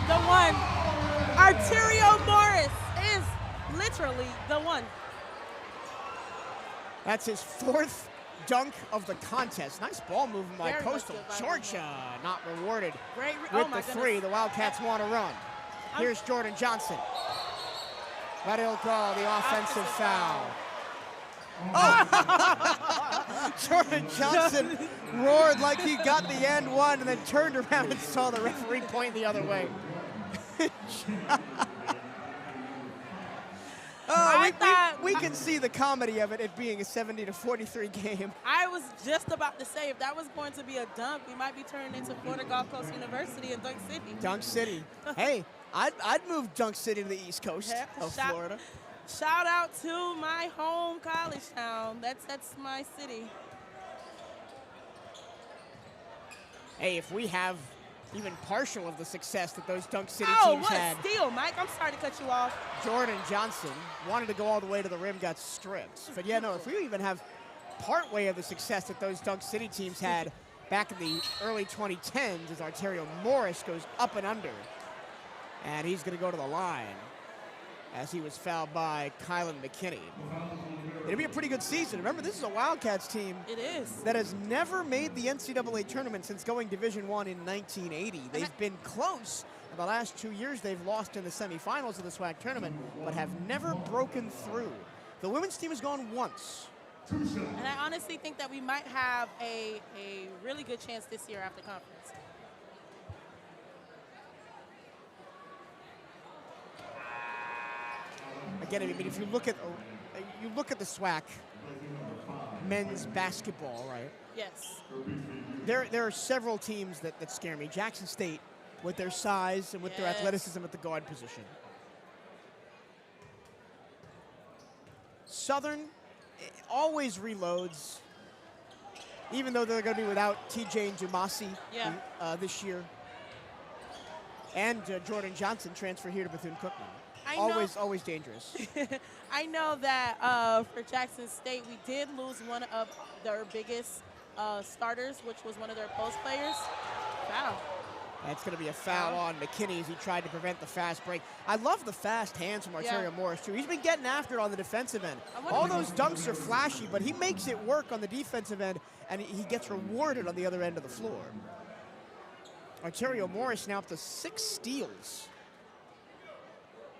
The one. Arterio Morris is literally the one. That's his 4th dunk of the contest. Nice ball movement by Very Coastal. much good by Georgia not rewarded Great. with the 3. The Wildcats want to run. Here's Jordan Johnson. But he'll call the offensive foul. Oh! Jordan Johnson roared like he got the and one and then turned around and saw the referee point the other way. We can see the comedy of it being a 70-43 game. I was just about to say, if that was going to be a dunk, we might be turning into Florida Gulf Coast University in Dunk City. Dunk City. Hey, I'd move Dunk City to the East Coast of Florida. Shout out to my home college town. That's my city. Hey, if we have even partial of the success that those Dunk City Oh, teams what had. a steal, Mike. I'm sorry to cut you off. Jordan Johnson wanted to go all the way to the rim, got stripped. But yeah, no, if we even have part way of the success that those Dunk City teams had back in the early 2010s as Arterio Morris goes up and under. And he's going to go to the line as he was fouled by Kylan McKinney. It'll be a pretty good season. Remember, this is a Wildcats team It is. that has never made the NCAA tournament since going Division I in 1980. They've been close. In the last 2 years, they've lost in the semifinals of the SWAC tournament, but have never broken through. The women's team has gone once. And I honestly think that we might have a really good chance this year after conference. Again, I mean, if you look at the SWAC men's basketball, right? Yes. There are several teams that scare me. Jackson State, with their size and with their athleticism at the guard position. Southern always reloads, even though they're going to be without TJ and Dumasi this year. And Jordan Johnson transferred here to Bethune-Cookman. Always dangerous. I know that for Jackson State, we did lose one of their biggest starters, which was one of their post players. Wow. That's going to be a foul on McKinney as he tried to prevent the fast break. I love the fast hands from Arterio Morris, too. He's been getting after it on the defensive end. All those dunks are flashy, but he makes it work on the defensive end, and he gets rewarded on the other end of the floor. Arterio Morris now up to 6 steals.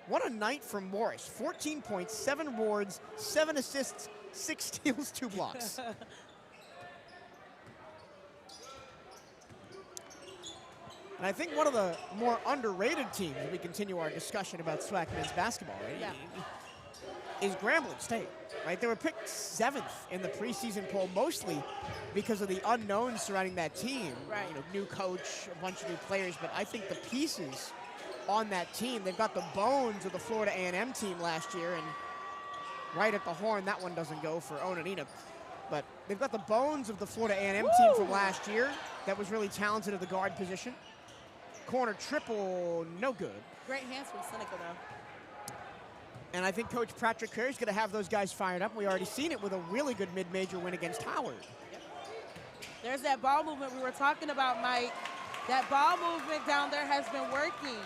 What a night from Morris. 14 points, 7 boards, 7 assists, 6 steals, 2 blocks. And I think one of the more underrated teams, as we continue our discussion about SWAC men's basketball, right, is Grambling State, right? They were picked 7th in the preseason poll, mostly because of the unknowns surrounding that team. Right. You know, new coach, a bunch of new players, but I think the pieces on that team, they've got the bones of the Florida A&M team last year, and right at the horn, that one doesn't go for Onanina. But they've got the bones of the Florida A&M team from last year that was really talented at the guard position. Corner triple, no good. Great hands from Seneca, though. And I think Coach Patrick Curry's going to have those guys fired up. We already seen it with a really good mid-major win against Howard. Yep. There's that ball movement we were talking about, Mike. That ball movement down there has been working.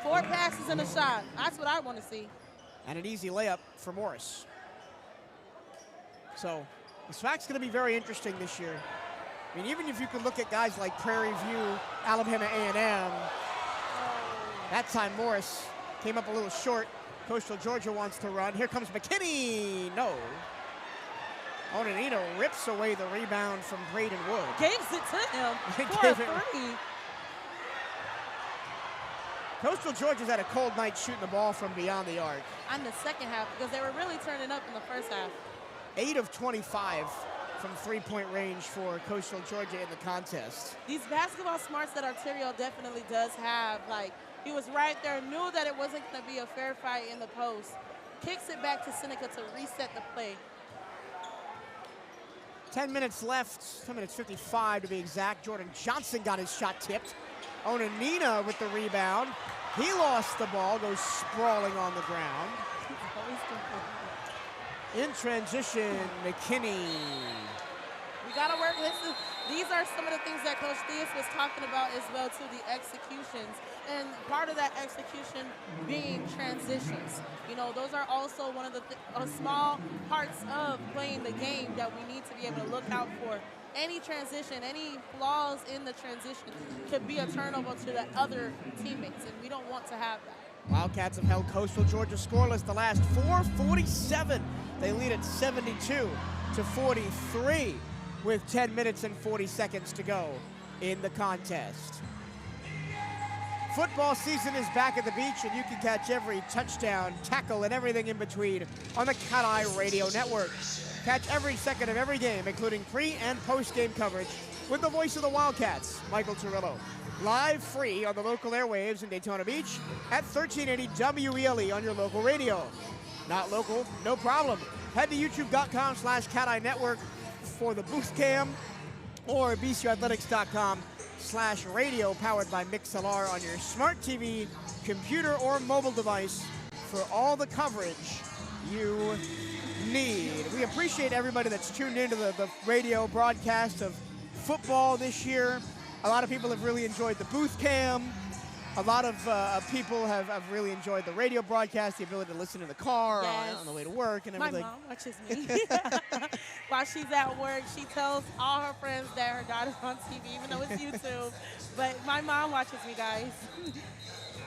4 passes and a shot. That's what I want to see. And an easy layup for Morris. So the SWAC's going to be very interesting this year. I mean, even if you could look at guys like Prairie View, Alabama A&M, that time Morris came up a little short. Coastal Georgia wants to run. Here comes McKinney. No. Onanina rips away the rebound from Braden Wood. Gives it to him for a 3. Coastal Georgia's had a cold night shooting the ball from beyond the arc. On the second half, because they were really turning up in the first half. 8 of 25 from 3-point range for Coastal Georgia in the contest. These basketball smarts that Arterio definitely does have, like, he was right there, knew that it wasn't going to be a fair fight in the post. Kicks it back to Seneca to reset the play. 10 minutes left, 10 minutes 55 to be exact. Jordan Johnson got his shot tipped. Onanina with the rebound. He lost the ball, goes sprawling on the ground. In transition, McKinney. We got to work. These are some of the things that Coach Theus was talking about as well, too, the executions. And part of that execution being transitions. You know, those are also one of the small parts of playing the game that we need to be able to look out for. Any transition, any flaws in the transition could be a turnover to the other teammates, and we don't want to have that. Wildcats have held Coastal Georgia scoreless the last 4:47. They lead at 72-43 with 10 minutes and 40 seconds to go in the contest. Football season is back at the beach, and you can catch every touchdown, tackle, and everything in between on the CatEye Radio Network. Catch every second of every game, including pre- and post-game coverage with the voice of the Wildcats, Michael Turillo. Live free on the local airwaves in Daytona Beach at 1380 WELE on your local radio. Not local? No problem. Head to youtube.com/CatEye Network for the booth cam or bcuathletics.com/radio powered by MixLR on your smart TV, computer, or mobile device for all the coverage you need. We appreciate everybody that's tuned into the radio broadcast of football this year. A lot of people have really enjoyed the booth cam. A lot of people have really enjoyed the radio broadcast, the ability to listen in the car on the way to work and everything. My mom watches me. While she's at work, she tells all her friends that her daughter's on TV, even though it's YouTube. But my mom watches me, guys.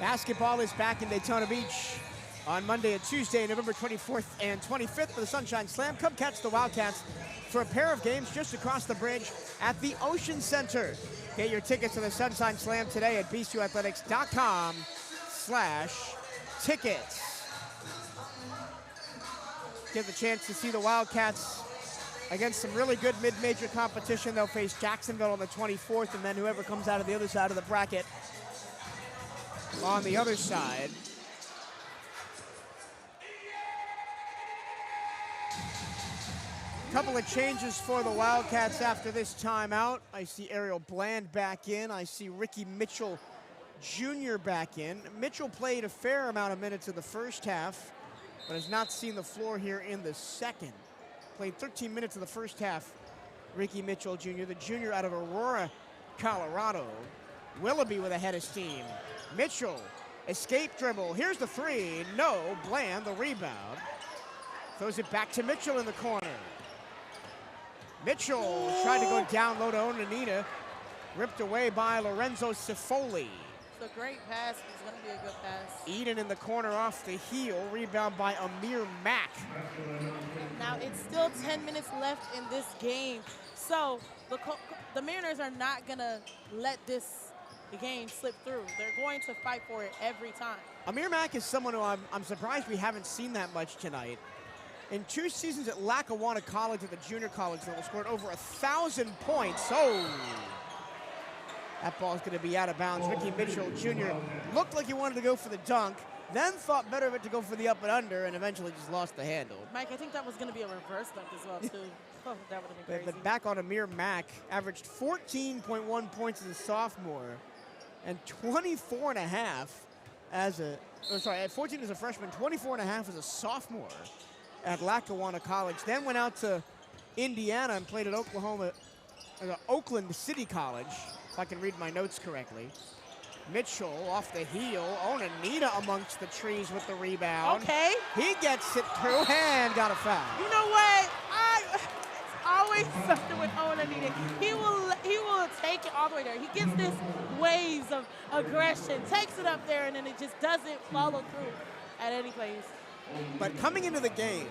Basketball is back in Daytona Beach on Monday and Tuesday, November 24th and 25th for the Sunshine Slam. Come catch the Wildcats for a pair of games just across the bridge at the Ocean Center. Get your tickets to the Sunshine Slam today at bcuathletics.com/tickets. Get the chance to see the Wildcats against some really good mid-major competition. They'll face Jacksonville on the 24th, and then whoever comes out of the other side of the bracket on the other side. Couple of changes for the Wildcats after this timeout. I see Ariel Bland back in. I see Ricky Mitchell Jr. back in. Mitchell played a fair amount of minutes in the first half, but has not seen the floor here in the second. Played 13 minutes in the first half. Ricky Mitchell Jr., the junior out of Aurora, Colorado. Willoughby with a head of steam. Mitchell, escape dribble. Here's the three. No. Bland, the rebound. Throws it back to Mitchell in the corner. Mitchell tried to go down low to Onanita. Ripped away by Lorenzo Cifoli. It's a great pass. It's going to be a good pass. Eden in the corner off the heel. Rebound by Amir Mack. Now, it's still 10 minutes left in this game. So the Mariners are not going to let this game slip through. They're going to fight for it every time. Amir Mack is someone who I'm surprised we haven't seen that much tonight. In 2 seasons at Lackawanna College at the junior college level, scored over 1,000 points. Oh, that ball's going to be out of bounds. Ricky Mitchell Jr. looked like he wanted to go for the dunk, then thought better of it to go for the up and under, and eventually just lost the handle. Mike, I think that was going to be a reverse dunk as well, too. Oh, that would have been crazy. But back on Amir Mack, averaged 14.1 points as a sophomore and 24.5 as a, at 14 as a freshman, 24.5 as a sophomore at Lackawanna College. Then went out to Indiana and played at Oakland City College, if I can read my notes correctly. Mitchell off the heel. Onanita amongst the trees with the rebound. Okay. He gets it through and got a foul. You know what? It's always something with Onanita. He will take it all the way there. He gets this waves of aggression, takes it up there, and then it just doesn't follow through at any place. But coming into the game,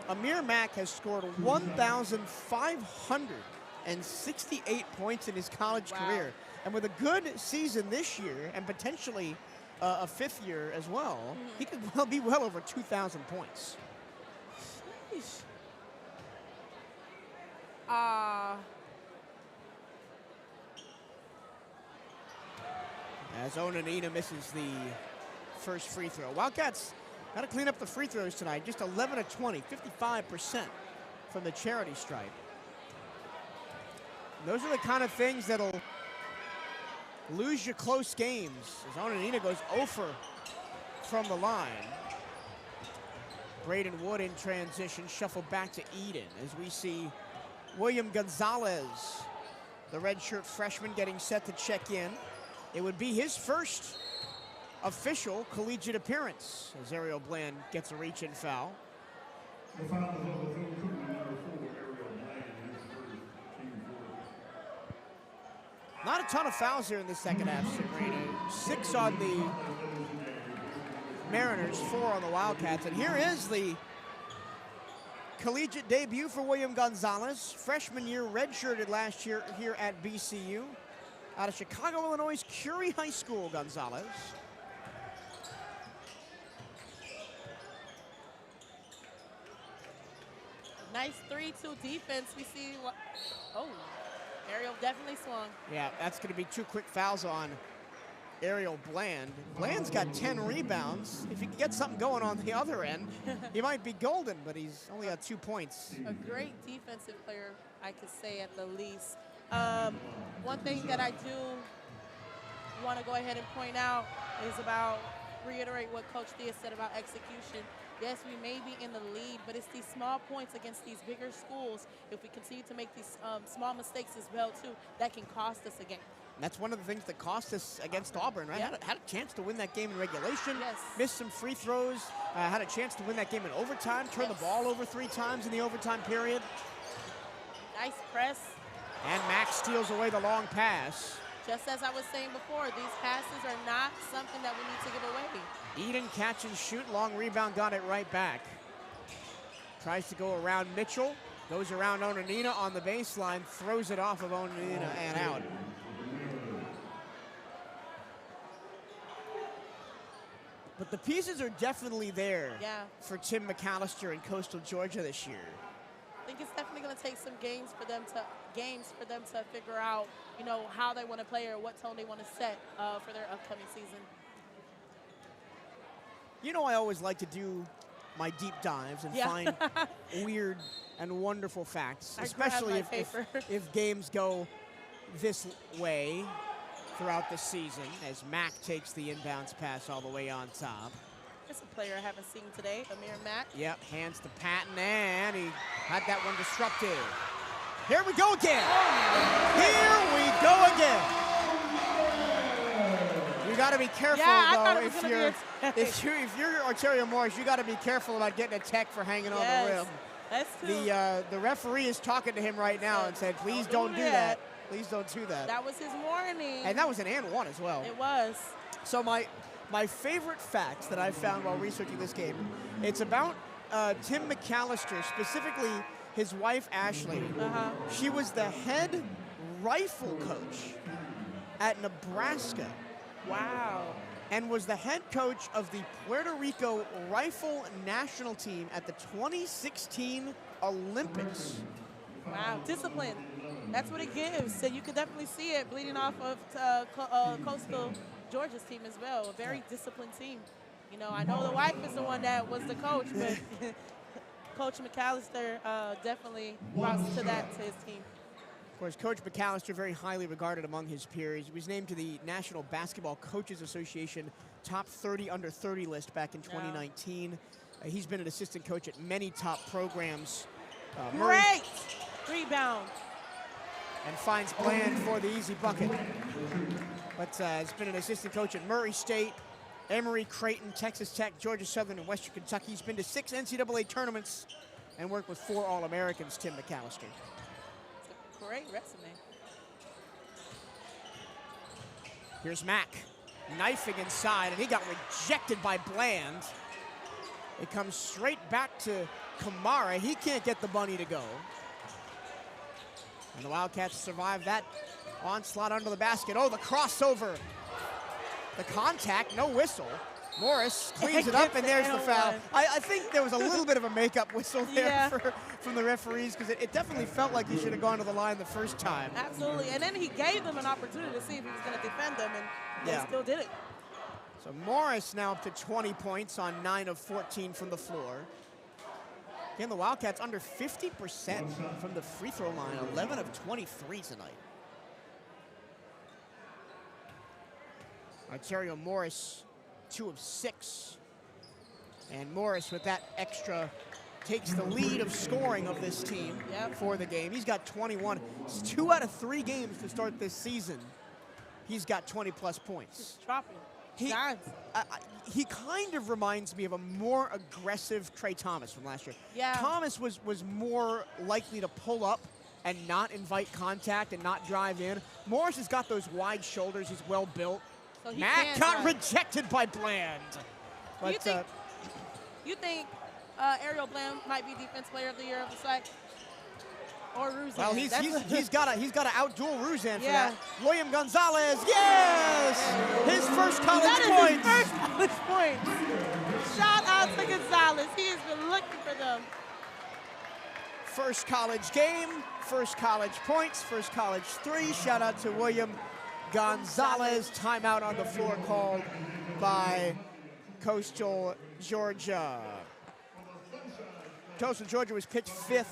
Amir Mack has scored 1,568 points in his college career. And with a good season this year, and potentially a 5th year as well, he could be well over 2,000 points. Sheesh. As Onanita misses the first free throw. Wildcats got to clean up the free throws tonight. Just 11 of 20, 55% from the charity stripe. Those are the kind of things that'll lose you close games. As Onanita goes 0 from the line. Braden Wood in transition, shuffled back to Eden as we see William Gonzalez, the redshirt freshman, getting set to check in. It would be his first official collegiate appearance as Ariel Bland gets a reach-in foul. The foul is on Bethune-Cookman, number 4, Ariel Bland, his first team foul. Not a ton of fouls here in the second half, Sabrina. 6 on the Mariners, 4 on the Wildcats. And here is the collegiate debut for William Gonzalez. Freshman year, redshirted last year here at BCU. Out of Chicago, Illinois' Curie High School, Gonzalez. Nice 3-2 defense. We see what, oh, Ariel definitely swung. Yeah, that's going to be 2 quick fouls on Ariel Bland. Bland's got 10 rebounds. If he can get something going on the other end, he might be golden, but he's only got 2 points. A great defensive player, I could say at the least. One thing that I do want to go ahead and point out is about, reiterate what Coach Diaz said about execution. Yes, we may be in the lead, but it's these small points against these bigger schools. If we continue to make these small mistakes as well, too, that can cost us a game. And that's one of the things that cost us against Auburn, right? Yeah. Had a chance to win that game in regulation. Yes. Missed some free throws. Had a chance to win that game in overtime. Turned the ball over 3 times in the overtime period. Nice press. And Max steals away the long pass. Just as I was saying before, these passes are not something that we need to give away. Eden catch and shoot, long rebound, got it right back. Tries to go around Mitchell, goes around Onanina on the baseline, throws it off of Onanina and out. But the pieces are definitely there for Tim McAllister in Coastal Georgia this year. I think it's definitely going to take some games for them to figure out, you know, how they want to play or what tone they want to set for their upcoming season. You know, I always like to do my deep dives and find weird and wonderful facts, especially if games go this way throughout the season, as Mack takes the inbounds pass all the way on top. It's a player I haven't seen today, Amir Mack. Yep, hands to Patton, and he had that one disrupted. Here we go again. Here we go again. You got to be careful, though. If you're Arterio Morris, you got to be careful about getting a tech for hanging on the rim. That's true. The referee is talking to him right now and said, "Please don't do that. Please don't do that." That was his warning. And that was an and one as well. It was. So my favorite facts that I found while researching this game, it's about Tim McAllister, specifically his wife, Ashley. She was the head rifle coach at Nebraska. Wow. And was the head coach of the Puerto Rico rifle national team at the 2016 Olympics. Wow, discipline. That's what it gives. And you can definitely see it bleeding off of Coastal Georgia's team as well. A very disciplined team. You know, I know the wife is the one that was the coach, but Coach McAllister definitely brought to his team. Of course, Coach McAllister, very highly regarded among his peers. He was named to the National Basketball Coaches Association top 30 under 30 list back in 2019. He's been an assistant coach at many top programs. Great rebound. And finds Bland for the easy bucket. But has been an assistant coach at Murray State, Emory, Creighton, Texas Tech, Georgia Southern, and Western Kentucky. He's been to 6 NCAA tournaments and worked with 4 All-Americans, Tim McAllister. Great resume. Here's Mack, knifing inside, and he got rejected by Bland. It comes straight back to Kamara. He can't get the bunny to go. And the Wildcats survive that onslaught under the basket. Oh, the crossover. The contact, no whistle. Morris cleans it up, and there's the foul. I think there was a little bit of a makeup whistle there from the referees, because it definitely felt like he should have gone to the line the first time. Absolutely, and then he gave them an opportunity to see if he was going to defend them, and they still did it. So Morris now up to 20 points on 9 of 14 from the floor. Again, the Wildcats under 50% from the free throw line, 11 of 23 tonight. Arterio Morris, 2 of 6. And Morris with that extra takes the lead of scoring of this team Yep. for the game. He's got 21. It's 2 out of 3 games to start this season. He's got 20-plus points. Dropping. He kind of reminds me of a more aggressive Trey Thomas from last year. Yeah. Thomas was more likely to pull up and not invite contact and not drive in. Morris has got those wide shoulders. He's well built. So Matt got rejected by Bland. But, you think Ariel Bland might be Defense Player of the Year of the SWAC? Or Ruzan? Well, he's got to outduel Ruzan for Yeah. that. William Gonzalez, yes! His first college points. His first college points. Shout out to Gonzalez. He has been looking for them. First college game, first college points, first college 3. Shout out to William Gonzalez. Timeout on the floor called by Coastal Georgia. Coastal Georgia was picked 5th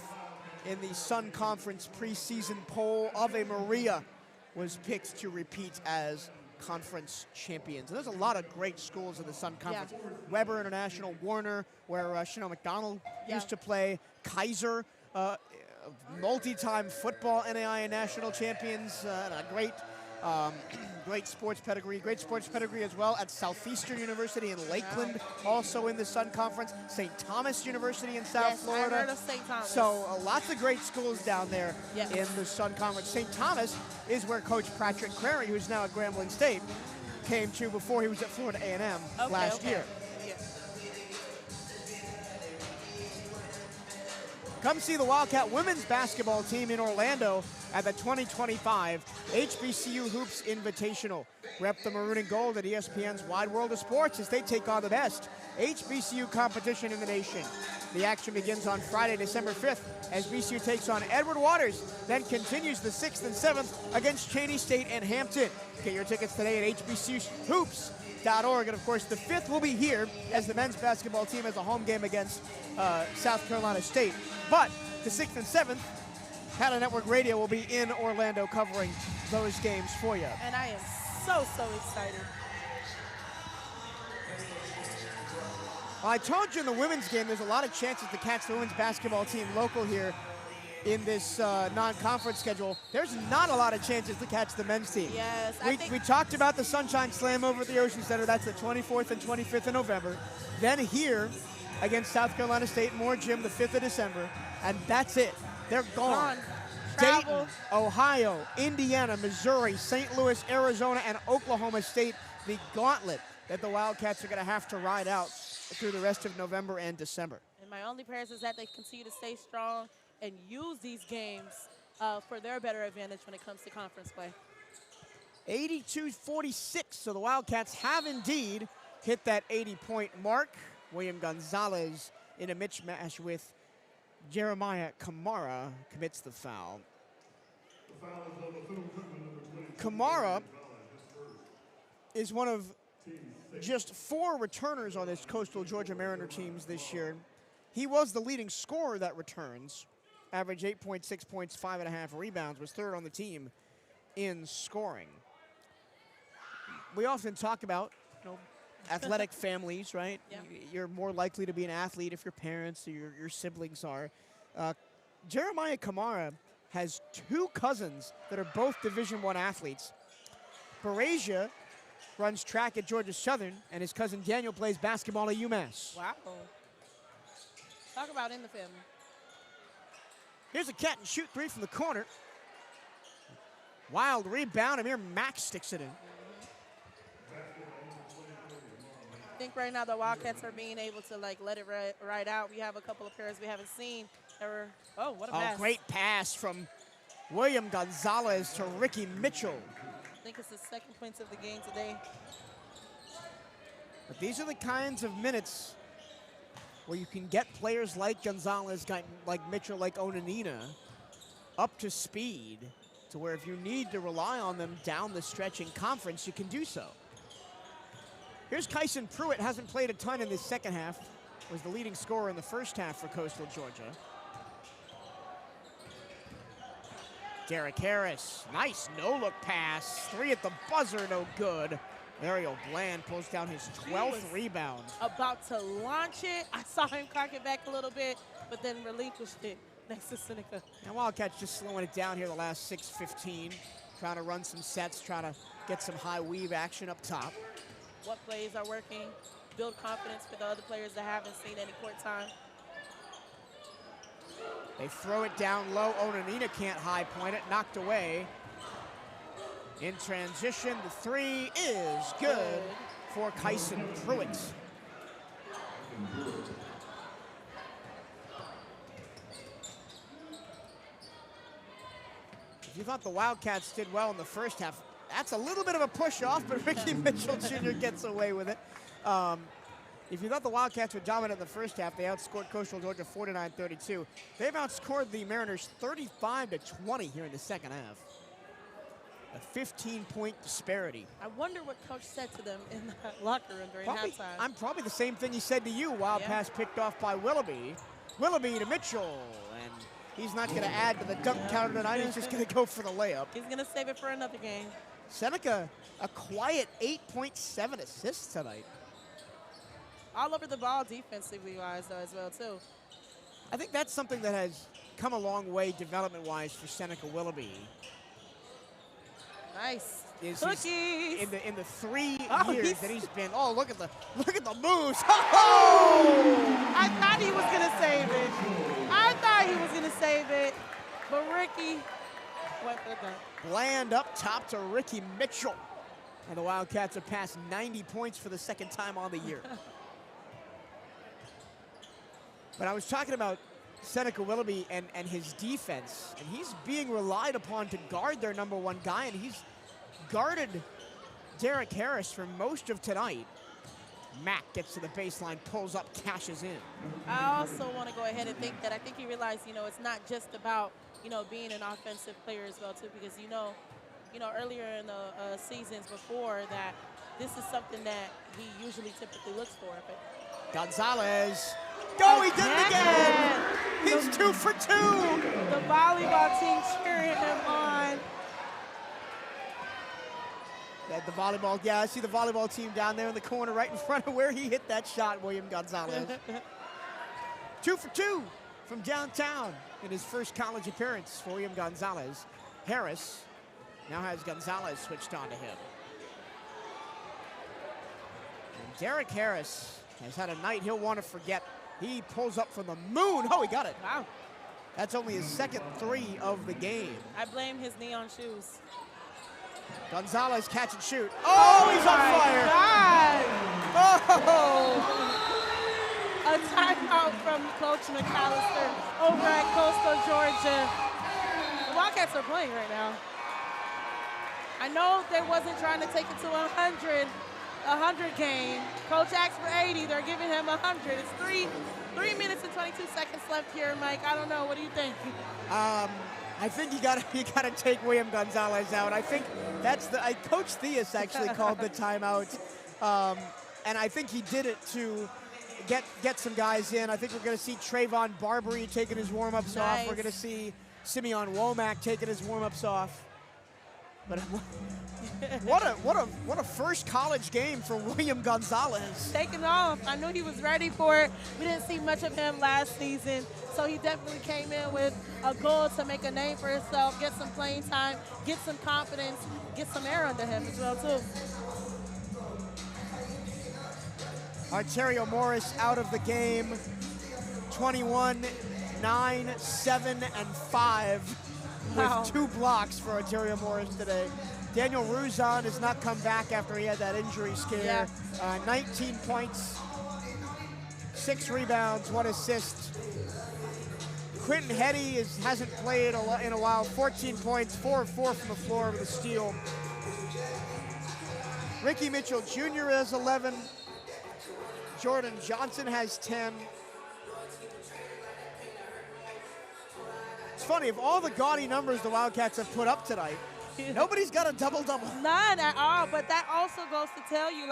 in the Sun Conference preseason poll. Ave Maria was picked to repeat as conference champions. And there's a lot of great schools in the Sun Conference. Yeah. Weber International, Warner, where Chanel McDonald used to play, Kaiser, multi-time football NAIA national champions, a great sports pedigree. Great sports pedigree as well at Southeastern University in Lakeland, also in the Sun Conference. St. Thomas University in South Florida. I heard of St. Thomas. So lots of great schools down there in the Sun Conference. St. Thomas is where Coach Patrick Crary, who's now at Grambling State, came to before he was at Florida A&M last year. Yeah. Come see the Wildcat women's basketball team in Orlando at the 2025 HBCU Hoops Invitational. Rep the maroon and gold at ESPN's Wide World of Sports as they take on the best HBCU competition in the nation. The action begins on Friday, December 5th, as BCU takes on Edward Waters, then continues the 6th and 7th against Cheney State and Hampton. Get your tickets today at hbcuhoops.org. And of course, the 5th will be here as the men's basketball team has a home game against South Carolina State. But the 6th and 7th, CatEye Network Radio will be in Orlando covering those games for you. And I am so excited. Well, I told you in the women's game, there's a lot of chances to catch the women's basketball team local here in this non-conference schedule. There's not a lot of chances to catch the men's team. Yes, we talked about the Sunshine Slam over at the Ocean Center. That's the 24th and 25th of November. Then here against South Carolina State, Moore Gym, the 5th of December. And that's it. They're gone. Dayton, Ohio, Indiana, Missouri, St. Louis, Arizona, and Oklahoma State, the gauntlet that the Wildcats are going to have to ride out through the rest of November and December. And my only prayers is that they continue to stay strong and use these games for their better advantage when it comes to conference play. 82-46, so the Wildcats have indeed hit that 80-point mark. William Gonzalez in a mismatch with Jeremiah Kamara commits the foul. Kamara is one of just 4 returners on this Coastal Georgia Mariner teams this year. He was the leading scorer that returns, averaged 8.6 points, 5.5 rebounds, was 3rd on the team in scoring. We often talk about, athletic families, right? Yeah. You're more likely to be an athlete if your parents or your siblings are. Jeremiah Kamara has 2 cousins that are both Division I athletes. Barasia runs track at Georgia Southern, and his cousin Daniel plays basketball at UMass. Wow. Talk about in the family. Here's a catch and shoot 3 from the corner. Wild rebound. Amir Mack sticks it in. I think right now the Wildcats are being able to let it ride out. We have a couple of players we haven't seen. What a pass. Great pass from William Gonzalez to Ricky Mitchell. I think it's his 2nd points of the game today. But these are the kinds of minutes where you can get players like Gonzalez, like Mitchell, like Onanina, up to speed to where if you need to rely on them down the stretch in conference, you can do so. Here's Kyson Pruitt, hasn't played a ton in this second half, was the leading scorer in the first half for Coastal Georgia. Derek Harris, nice no-look pass. 3 at the buzzer, no good. Ariel Bland pulls down his 12th rebound. About to launch it. I saw him cock it back a little bit, but then relinquished it next to Seneca. And Wildcats just slowing it down here the last 6:15. Trying to run some sets, trying to get some high weave action up top. What plays are working? Build confidence for the other players that haven't seen any court time. They throw it down low. Onanina can't high point it. Knocked away. In transition, the three is good for Kyson Pruitt. If you thought the Wildcats did well in the first half, that's a little bit of a push off, but Ricky Mitchell Jr. gets away with it. If you thought the Wildcats were dominant in the first half, they outscored Coastal Georgia 49-32. They've outscored the Mariners 35-20 here in the second half. A 15-point disparity. I wonder what coach said to them in the locker room during halftime. Probably the same thing he said to you. Wild pass picked off by Willoughby. Willoughby to Mitchell, and he's not going to add to the dunk counter tonight. He's just going to go for the layup. He's going to save it for another game. Seneca, a quiet 8.7 assists tonight. All over the ball defensively wise, though, as well, too. I think that's something that has come a long way development-wise for Seneca Willoughby. Nice. Cookies. In the 3 Oh, years that he's been. Oh, look at the moves. Oh! I thought he was gonna save it. But Ricky went for the dunk. Bland up top to Ricky Mitchell. And the Wildcats have passed 90 points for the second time on the year. But I was talking about Seneca Willoughby and his defense, and he's being relied upon to guard their number 1 guy, and he's guarded Derek Harris for most of tonight. Mack gets to the baseline, pulls up, cashes in. I also want to go ahead and think that I think he realized, it's not just about, being an offensive player as well, too, because, earlier in the seasons before that, this is something that he usually typically looks for. Gonzalez. Go, he did it again! He's 2 for 2! The volleyball team cheering him on. The volleyball, I see the volleyball team down there in the corner right in front of where he hit that shot, William Gonzalez. 2 for 2 from downtown in his first college appearance for William Gonzalez. Harris now has Gonzalez switched on to him. And Derek Harris has had a night he'll want to forget. He pulls up from the moon. Oh, he got it. Wow. That's only his second 3 of the game. I blame his neon shoes. Gonzalez catch and shoot. Oh, he's on fire. God. Oh! A timeout from Coach McAllister over at Coastal Georgia. The Wildcats are playing right now. I know they wasn't trying to take it to 100 game. Coach asked for 80. They're giving him 100. It's 3 minutes and 22 seconds left here, Mike. I don't know. What do you think? I think you gotta take William Gonzalez out. I think that's Coach Theus actually called the timeout, and I think he did it to get some guys in. I think we're gonna see Trayvon Barbary taking his warm-ups off. We're gonna see Simeon Womack taking his warm-ups off. But what a first college game for William Gonzalez. Taking off. I knew he was ready for it. We didn't see much of him last season, so he definitely came in with a goal to make a name for himself, get some playing time, get some confidence, get some air under him as well, too. Arterio Morris out of the game. 21, 9, 7, and 5. Wow. With 2 blocks for Arterio Morris today. Daniel Ruzon has not come back after he had that injury scare. 19 points, 6 rebounds, 1 assist. Quentin Hetty hasn't played in a while. 14 points, 4 of 4 from the floor with a steal. Ricky Mitchell Jr. has 11. Jordan Johnson has 10. It's funny, of all the gaudy numbers the Wildcats have put up tonight, nobody's got a double-double. None at all, but that also goes to tell you,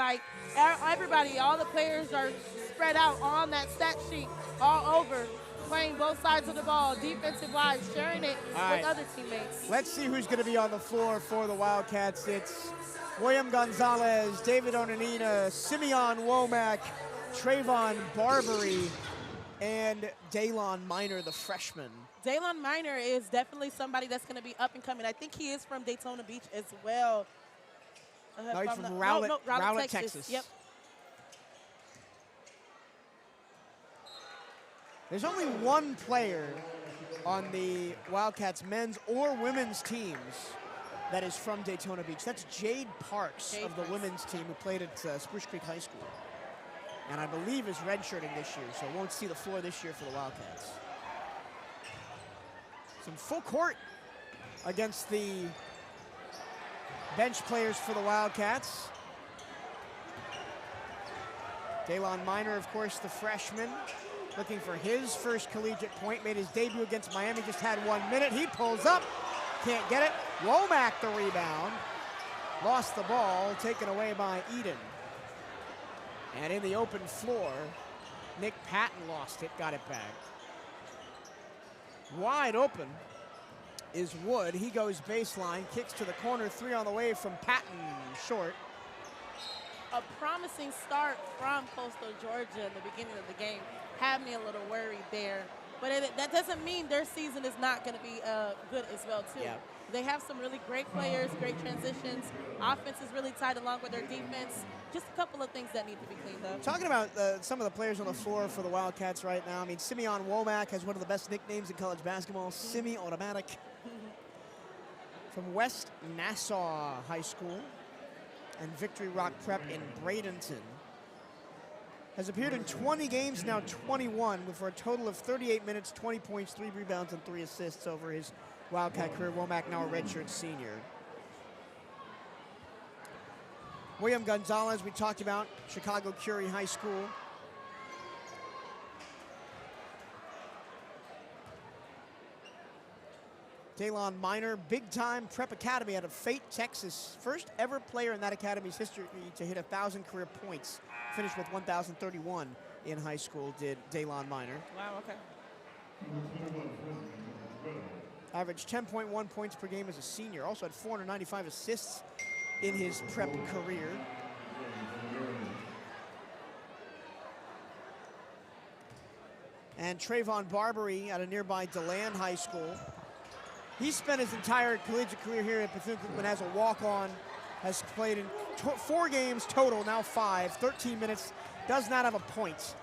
everybody, all the players are spread out on that stat sheet all over. playing both sides of the ball, defensive-wise, sharing it with other teammates. Let's see who's going to be on the floor for the Wildcats. It's William Gonzalez, David Onanina, Simeon Womack, Trayvon Barbary, and Daylon Minor, the freshman. Daylon Minor is definitely somebody that's going to be up and coming. I think he is from Daytona Beach as well. No, he's from Rowlett, Texas. Yep. There's only one player on the Wildcats men's or women's teams that is from Daytona Beach. That's Jade Parks of the women's team, who played at Spruce Creek High School. And I believe is redshirting this year, so won't see the floor this year for the Wildcats. Some full court against the bench players for the Wildcats. Daylon Minor, of course, the freshman, looking for his first collegiate point. Made his debut against Miami, just had 1 minute. He pulls up, can't get it. Womack the rebound. Lost the ball, taken away by Eden. And in the open floor, Nick Patton lost it, got it back. Wide open is Wood. He goes baseline, kicks to the corner, 3 on the way from Patton, short. A promising start from Coastal Georgia in the beginning of the game had me a little worried there. But that doesn't mean their season is not going to be good as well, too. Yeah. They have some really great players, great transitions. Offense is really tight along with their defense. Just a couple of things that need to be cleaned up. Talking about some of the players on the floor for the Wildcats right now, I mean, Simeon Womack has one of the best nicknames in college basketball, Simi Automatic. From West Nassau High School and Victory Rock Prep in Bradenton. Has appeared in 20 games, now 21, for a total of 38 minutes, 20 points, 3 rebounds, and 3 assists over his Wildcat career. Womack now a redshirt senior. William Gonzalez, we talked about, Chicago Curie High School. Daylon Minor, big-time prep academy out of Fate, Texas. First ever player in that academy's history to hit 1,000 career points. Finished with 1,031 in high school, did Daylon Minor. Wow, okay. Averaged 10.1 points per game as a senior. Also had 495 assists in his prep career. And Trayvon Barbary out of nearby DeLand High School. He spent his entire collegiate career here at Bethune-Cookman as a walk-on. Has played in 4 games total, now 5, 13 minutes, does not have a point.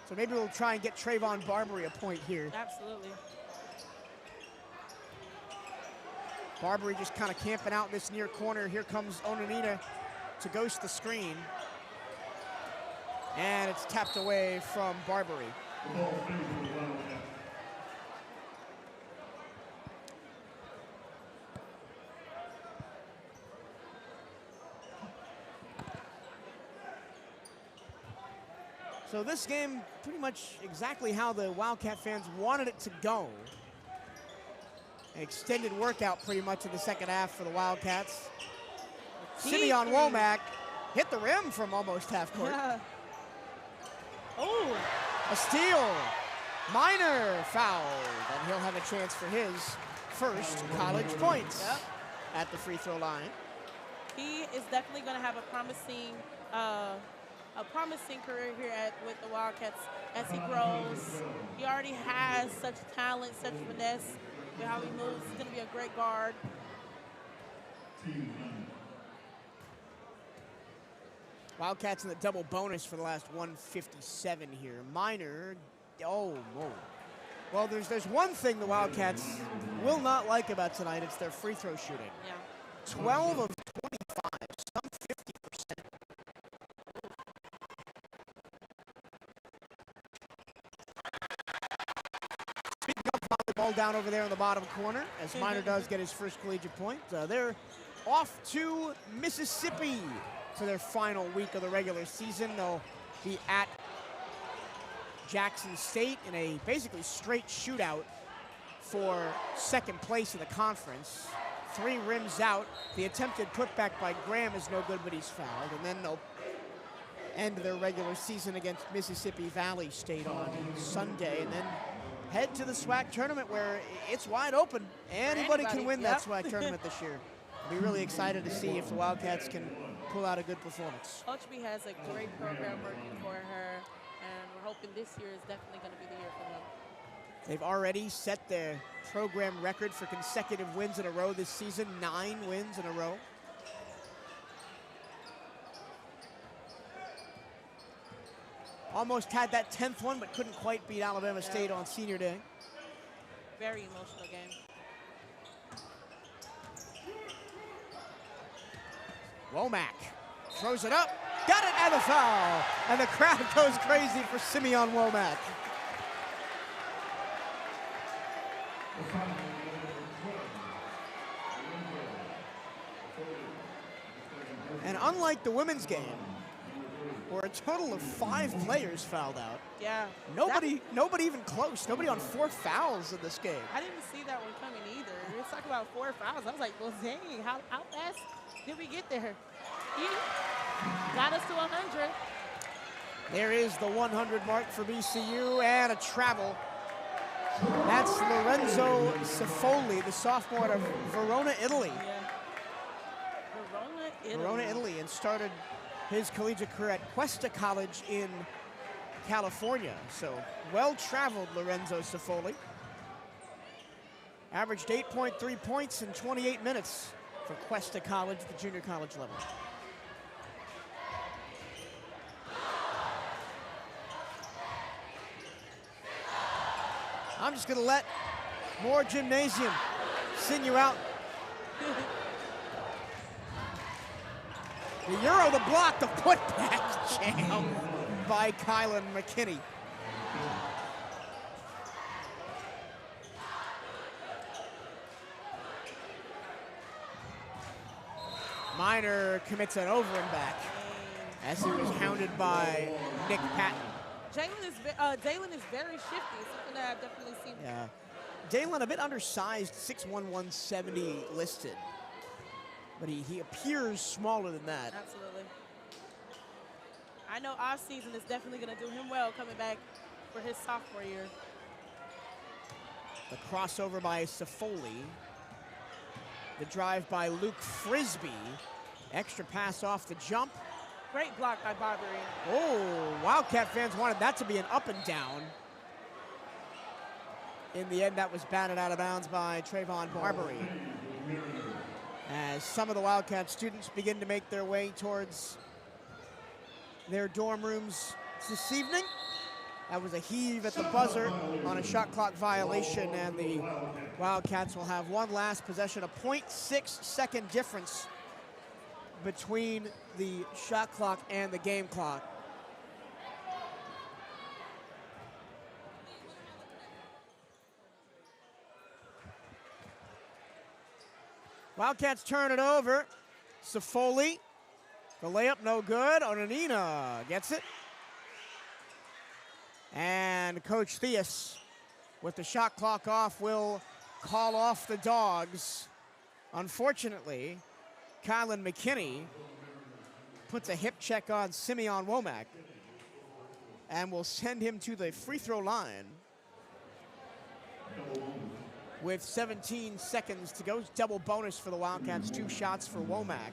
So maybe we'll try and get Trayvon Barbary a point here. Absolutely. Barbary just kind of camping out in this near corner. Here comes Onanina to ghost the screen. And it's tapped away from Barbary. So this game, pretty much exactly how the Wildcat fans wanted it to go. An extended workout pretty much in the second half for the Wildcats. Simeon Womack hit the rim from almost half court. Yeah. Oh. A steal. Minor fouled, and he'll have a chance for his first college points at the free throw line. He is definitely going to have a promising career here with the Wildcats as he grows. He already has such talent, such finesse with how he moves. He's going to be a great guard. Wildcats in the double bonus for the last 157 here. Minor, oh, whoa. Well, there's one thing the Wildcats will not like about tonight. It's their free throw shooting. Yeah. 12 of 25, some 50%. Ball down over there in the bottom corner as Minor does get his first collegiate point. They're off to Mississippi for their final week of the regular season. They'll be at Jackson State in a basically straight shootout for second place in the conference. 3 rims out. The attempted putback by Graham is no good, but he's fouled. And then they'll end their regular season against Mississippi Valley State on Sunday. And then head to the SWAC tournament where it's wide open. Anybody can win that SWAC tournament this year. I'll be really excited to see if the Wildcats can pull out a good performance. Coach B has a great program working for her, and we're hoping this year is definitely going to be the year for them. They've already set their program record for consecutive wins in a row this season, 9 wins in a row. Almost had that 10th one, but couldn't quite beat Alabama State on senior day. Very emotional game. Womack throws it up, got it, and the foul. And the crowd goes crazy for Simeon Womack. And unlike the women's game, where a total of 5 players fouled out. Yeah. Nobody even close. Nobody on 4 fouls in this game. I didn't see that one coming either. Let's talk about 4 fouls. I was like, well, dang, how fast did we get there? He got us to 100. There is the 100 mark for BCU and a travel. That's Lorenzo Cifoli, the sophomore out of Verona, Italy. Yeah. Verona, Italy, and started his collegiate career at Cuesta College in California. So well-traveled Lorenzo Cifoli. Averaged 8.3 points in 28 minutes for Cuesta College, the junior college level. I'm just gonna let more gymnasium sing you out. The Euro, the block, the putback jam by Kylan McKinney. Minor commits an over and back as he was hounded by Nick Patton. Dalen is very shifty, something that I've definitely seen. Yeah. Dalen a bit undersized, 6'1", 170 listed. But he appears smaller than that. Absolutely. I know off season is definitely going to do him well coming back for his sophomore year. The crossover by Cifoli. The drive by Luke Frisbee. Extra pass off the jump. Great block by Barbary. Oh, Wildcat fans wanted that to be an up and down. In the end, that was batted out of bounds by Trayvon Barbary. As some of the Wildcat students begin to make their way towards their dorm rooms this evening. That was a heave at the buzzer on a shot clock violation, and the Wildcats will have one last possession, a 0.6 second difference between the shot clock and the game clock. Wildcats turn it over. Cifoli, the layup no good. Onanina gets it. And Coach Theus, with the shot clock off, will call off the Dogs. Unfortunately, Kylan McKinney puts a hip check on Simeon Womack and will send him to the free throw line with 17 seconds to go. Double bonus for the Wildcats, 2 shots for Womack.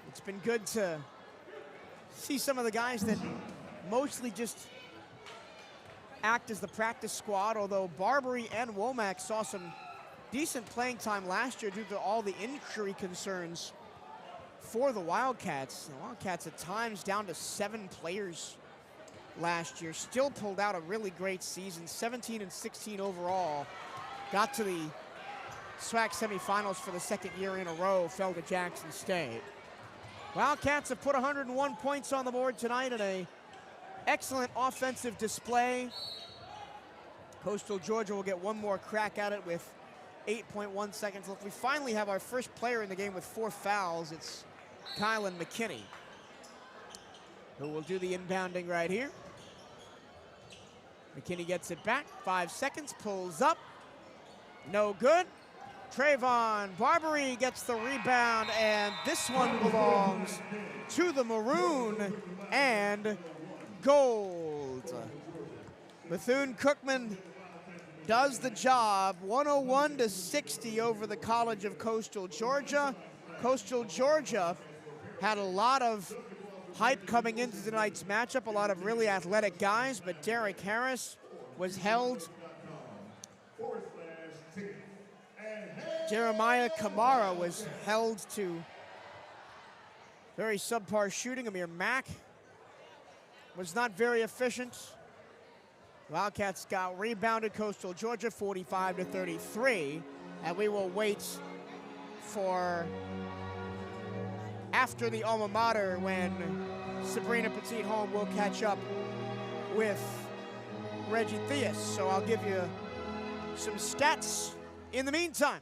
It's been good to see some of the guys that mostly just act as the practice squad, although Barbary and Womack saw some decent playing time last year due to all the injury concerns for the Wildcats. The Wildcats at times down to 7 players last year. Still pulled out a really great season, 17 and 16 overall. Got to the SWAC semifinals for the 2nd year in a row, fell to Jackson State. Wildcats have put 101 points on the board tonight in an excellent offensive display. Coastal Georgia will get one more crack at it with 8.1 seconds left. We finally have our first player in the game with 4 fouls. It's Kylan McKinney, who will do the inbounding right here. McKinney gets it back, 5 seconds, pulls up, no good. Trayvon Barbary gets the rebound, and this one belongs to the Maroon and gold. Bethune-Cookman does the job, 101-60 over the College of Coastal Georgia. Coastal Georgia had a lot of hype coming into tonight's matchup, a lot of really athletic guys, but Derek Harris was held. Jeremiah Kamara was held to very subpar shooting. Amir Mack was not very efficient. Wildcats got rebounded. Coastal Georgia 45-33, and we will wait for after the alma mater when Sabrina Petit-Holm will catch up with Reggie Theus. So I'll give you some stats in the meantime.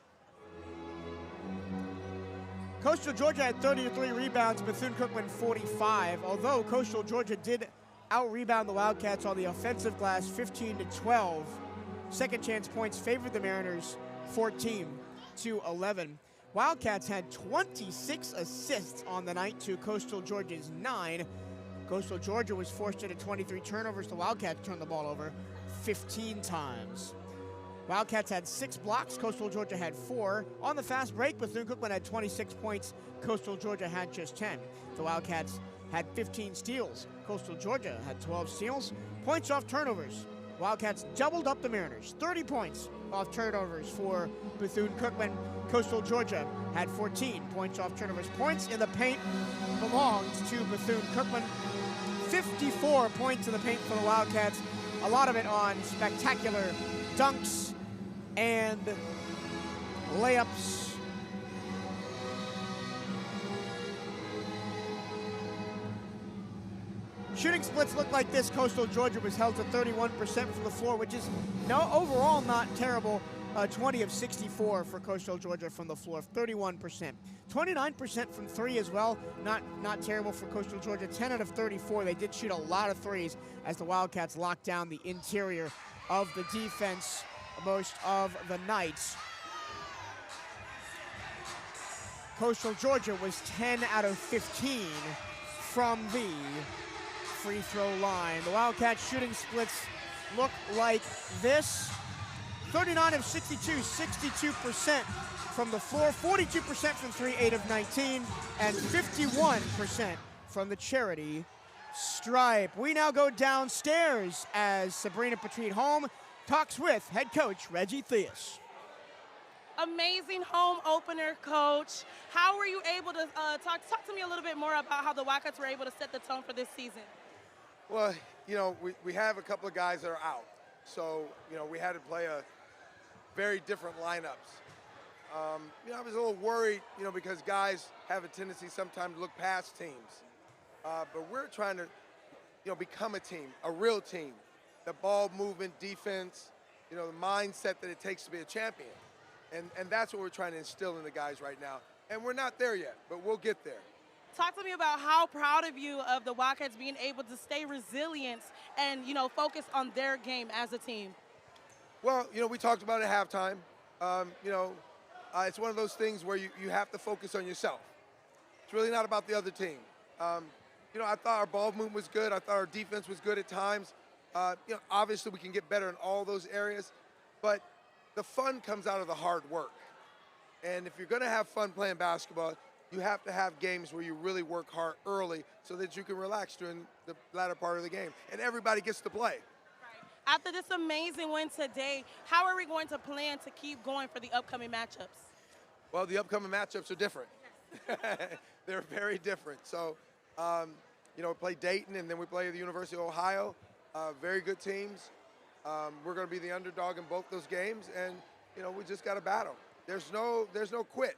Coastal Georgia had 33 rebounds, Bethune-Cookman 45. Although Coastal Georgia did out-rebound the Wildcats on the offensive glass 15-12. Second chance points favored the Mariners 14-11. Wildcats had 26 assists on the night to Coastal Georgia's 9. Coastal Georgia was forced into 23 turnovers. The Wildcats turned the ball over 15 times. Wildcats had 6 blocks. Coastal Georgia had 4. On the fast break, Bethune-Cookman had 26 points. Coastal Georgia had just 10. The Wildcats had 15 steals. Coastal Georgia had 12 steals. Points off turnovers. Wildcats doubled up the Mariners. 30 points off turnovers for Bethune-Cookman. Coastal Georgia had 14 points off turnovers. Points in the paint belonged to Bethune-Cookman. 54 points in the paint for the Wildcats. A lot of it on spectacular dunks and layups. Shooting splits look like this. Coastal Georgia was held to 31% from the floor, which is overall not terrible. 20 of 64 for Coastal Georgia from the floor, 31%. 29% from 3 as well, not terrible for Coastal Georgia. 10 out of 34. They did shoot a lot of threes as the Wildcats locked down the interior of the defense most of the night. Coastal Georgia was 10 out of 15 from the free throw line. The Wildcats shooting splits look like this. 39 of 62, 62% from the floor, 42% from 3, 8 of 19, and 51% from the charity stripe. We now go downstairs as Sabrina Petit-Holm talks with head coach Reggie Theus. Amazing home opener, Coach. How were you able to talk to me a little bit more about how the Wildcats were able to set the tone for this season? Well, we have a couple of guys that are out. So, we had to play a very different lineups. I was a little worried, because guys have a tendency sometimes to look past teams. But we're trying to, become a team, a real team. The ball movement, defense, the mindset that it takes to be a champion. And that's what we're trying to instill in the guys right now. And we're not there yet, but we'll get there. Talk to me about how proud of you of the Wildcats being able to stay resilient and, focus on their game as a team. Well, we talked about it at halftime. It's one of those things where you have to focus on yourself. It's really not about the other team. I thought our ball movement was good. I thought our defense was good at times. Obviously we can get better in all those areas, but the fun comes out of the hard work. And if you're going to have fun playing basketball, you have to have games where you really work hard early so that you can relax during the latter part of the game. And everybody gets to play. After this amazing win today, how are we going to plan to keep going for the upcoming matchups? Well, the upcoming matchups are different. They're very different. So, we play Dayton, and then we play the University of Ohio. Very good teams. We're going to be the underdog in both those games, and, we just got to battle. There's no quit.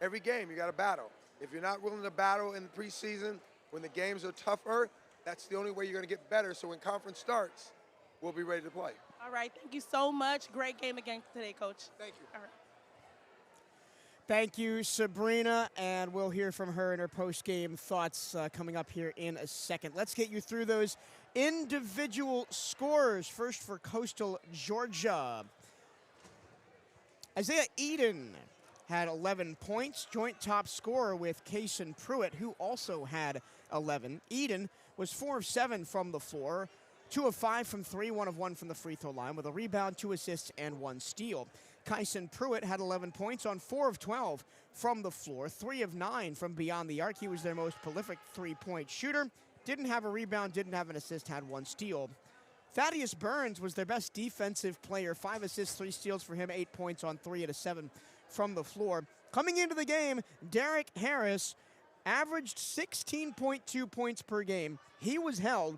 Every game you got to battle. If you're not willing to battle in the preseason, when the games are tougher, that's the only way you're going to get better. So when conference starts, we'll be ready to play. All right. Thank you so much. Great game again today, Coach. Thank you. All right. Thank you, Sabrina, and we'll hear from her in her post-game thoughts coming up here in a second. Let's get you through those individual scores. First for Coastal Georgia. Isaiah Eden had 11 points, joint top scorer with Kaysen Pruitt, who also had 11. Eden was 4 of 7 from the floor, 2 of 5 from 3, 1 of 1 from the free throw line with a rebound, 2 assists, and 1 steal. Kyson Pruitt had 11 points on 4 of 12 from the floor, 3 of 9 from beyond the arc. He was their most prolific three-point shooter. Didn't have a rebound, didn't have an assist, had 1 steal. Thaddeus Burns was their best defensive player, 5 assists, 3 steals for him, 8 points on 3 out of 7 from the floor. Coming into the game, Derek Harris averaged 16.2 points per game. He was held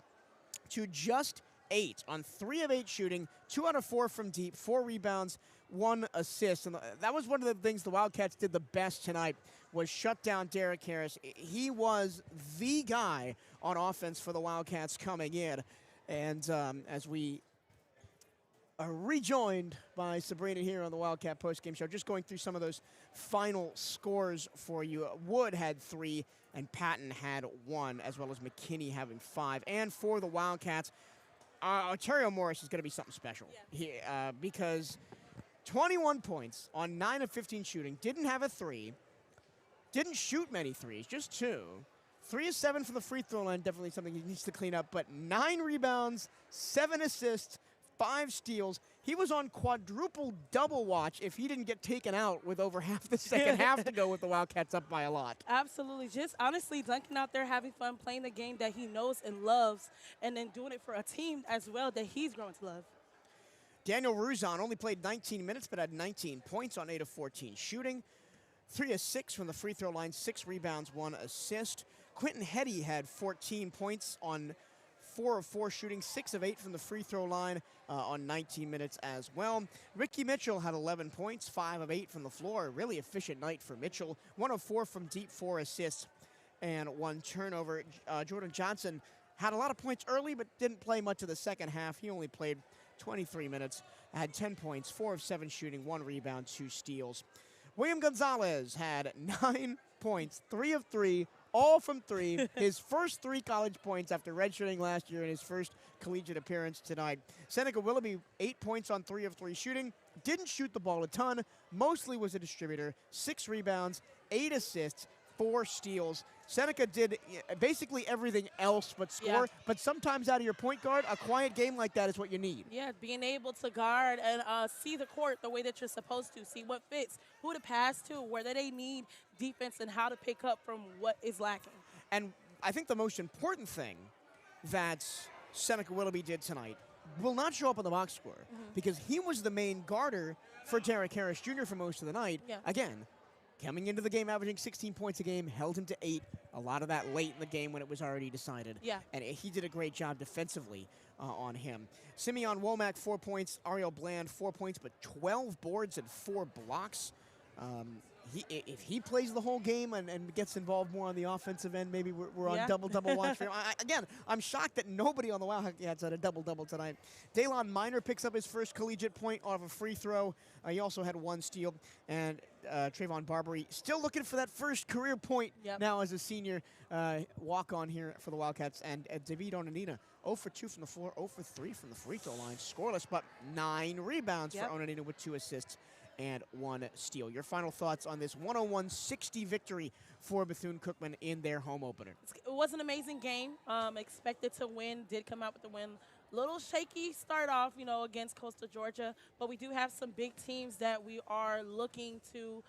to just 8 on 3 of 8 shooting, 2 out of 4 from deep, 4 rebounds, 1 assist. And that was one of the things the Wildcats did the best tonight, was shut down Derek Harris. He was the guy on offense for the Wildcats coming in. And as we are rejoined by Sabrina here on the Wildcat Postgame Show, just going through some of those final scores for you. Wood had 3 and Patton had 1, as well as McKinney having 5. And for the Wildcats, Ontario Morris is going to be something special here, because 21 points on 9 of 15 shooting, didn't have a 3, didn't shoot many threes, just 2. 3 of 7 from the free throw line, definitely something he needs to clean up, but 9 rebounds, 7 assists, 5 steals. He was on quadruple double watch if he didn't get taken out with over half the second half to go with the Wildcats up by a lot. Absolutely. Just honestly, Duncan out there having fun, playing the game that he knows and loves, and then doing it for a team as well that he's grown to love. Daniel Ruzon only played 19 minutes, but had 19 points on 8 of 14 shooting. 3 of 6 from the free throw line, 6 rebounds, 1 assist. Quentin Hetty had 14 points on 4 of 4 shooting, 6 of 8 from the free throw line on 19 minutes as well. Ricky Mitchell had 11 points, 5 of 8 from the floor. Really efficient night for Mitchell. 1 of 4 from deep, 4 assists, and 1 turnover. Jordan Johnson had a lot of points early, but didn't play much of the second half. He only played 23 minutes, had 10 points, 4 of 7 shooting, 1 rebound, 2 steals. William Gonzalez had 9 points, 3 of 3, all from 3. His first 3 college points after redshirting last year in his first collegiate appearance tonight. Seneca Willoughby, 8 points on 3 of 3 shooting. Didn't shoot the ball a ton, mostly was a distributor. 6 rebounds, 8 assists, 4 steals. Seneca did basically everything else but score, but sometimes out of your point guard, a quiet game like that is what you need. Yeah, being able to guard and see the court the way that you're supposed to, see what fits, who to pass to, where they need defense, and how to pick up from what is lacking. And I think the most important thing that Seneca Willoughby did tonight will not show up on the box score, because he was the main guarder for Derek Harris Jr. for most of the night. Again, coming into the game, averaging 16 points a game, held him to 8. A lot of that late in the game when it was already decided. And he did a great job defensively on him. Simeon Womack, 4 points. Ariel Bland, 4 points, but 12 boards and 4 blocks. If he plays the whole game and gets involved more on the offensive end, maybe we're on double-double watch for him. Again, I'm shocked that nobody on the Wildcats had a double-double tonight. Daylon Minor picks up his first collegiate point off a free throw. He also had 1 steal. And Trayvon Barbary still looking for that first career point now as a senior walk-on here for the Wildcats. And David Onanina, 0 for 2 from the floor, 0 for 3 from the free throw line. Scoreless, but 9 rebounds for Onanina with 2 assists and 1 steal. Your final thoughts on this 101-60 victory for Bethune-Cookman in their home opener? It was an amazing game. Expected to win, did come out with the win. Little shaky start off, against Coastal Georgia, but we do have some big teams that we are looking to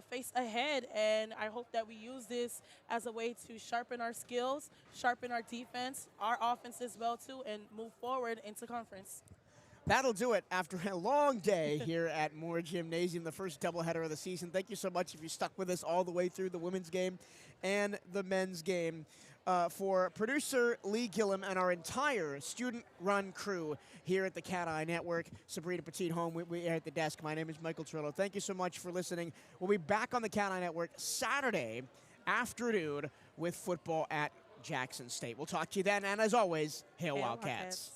face ahead, and I hope that we use this as a way to sharpen our skills, sharpen our defense, our offense as well too, and move forward into conference. That'll do it after a long day here at Moore Gymnasium, the first doubleheader of the season. Thank you so much if you stuck with us all the way through the women's game and the men's game. For producer Lee Gillum and our entire student-run crew here at the CatEye Network, Sabrina Petit-Home, we are at the desk. My name is Michael Trillo. Thank you so much for listening. We'll be back on the CatEye Network Saturday afternoon with football at Jackson State. We'll talk to you then, and as always, Hail Wildcats.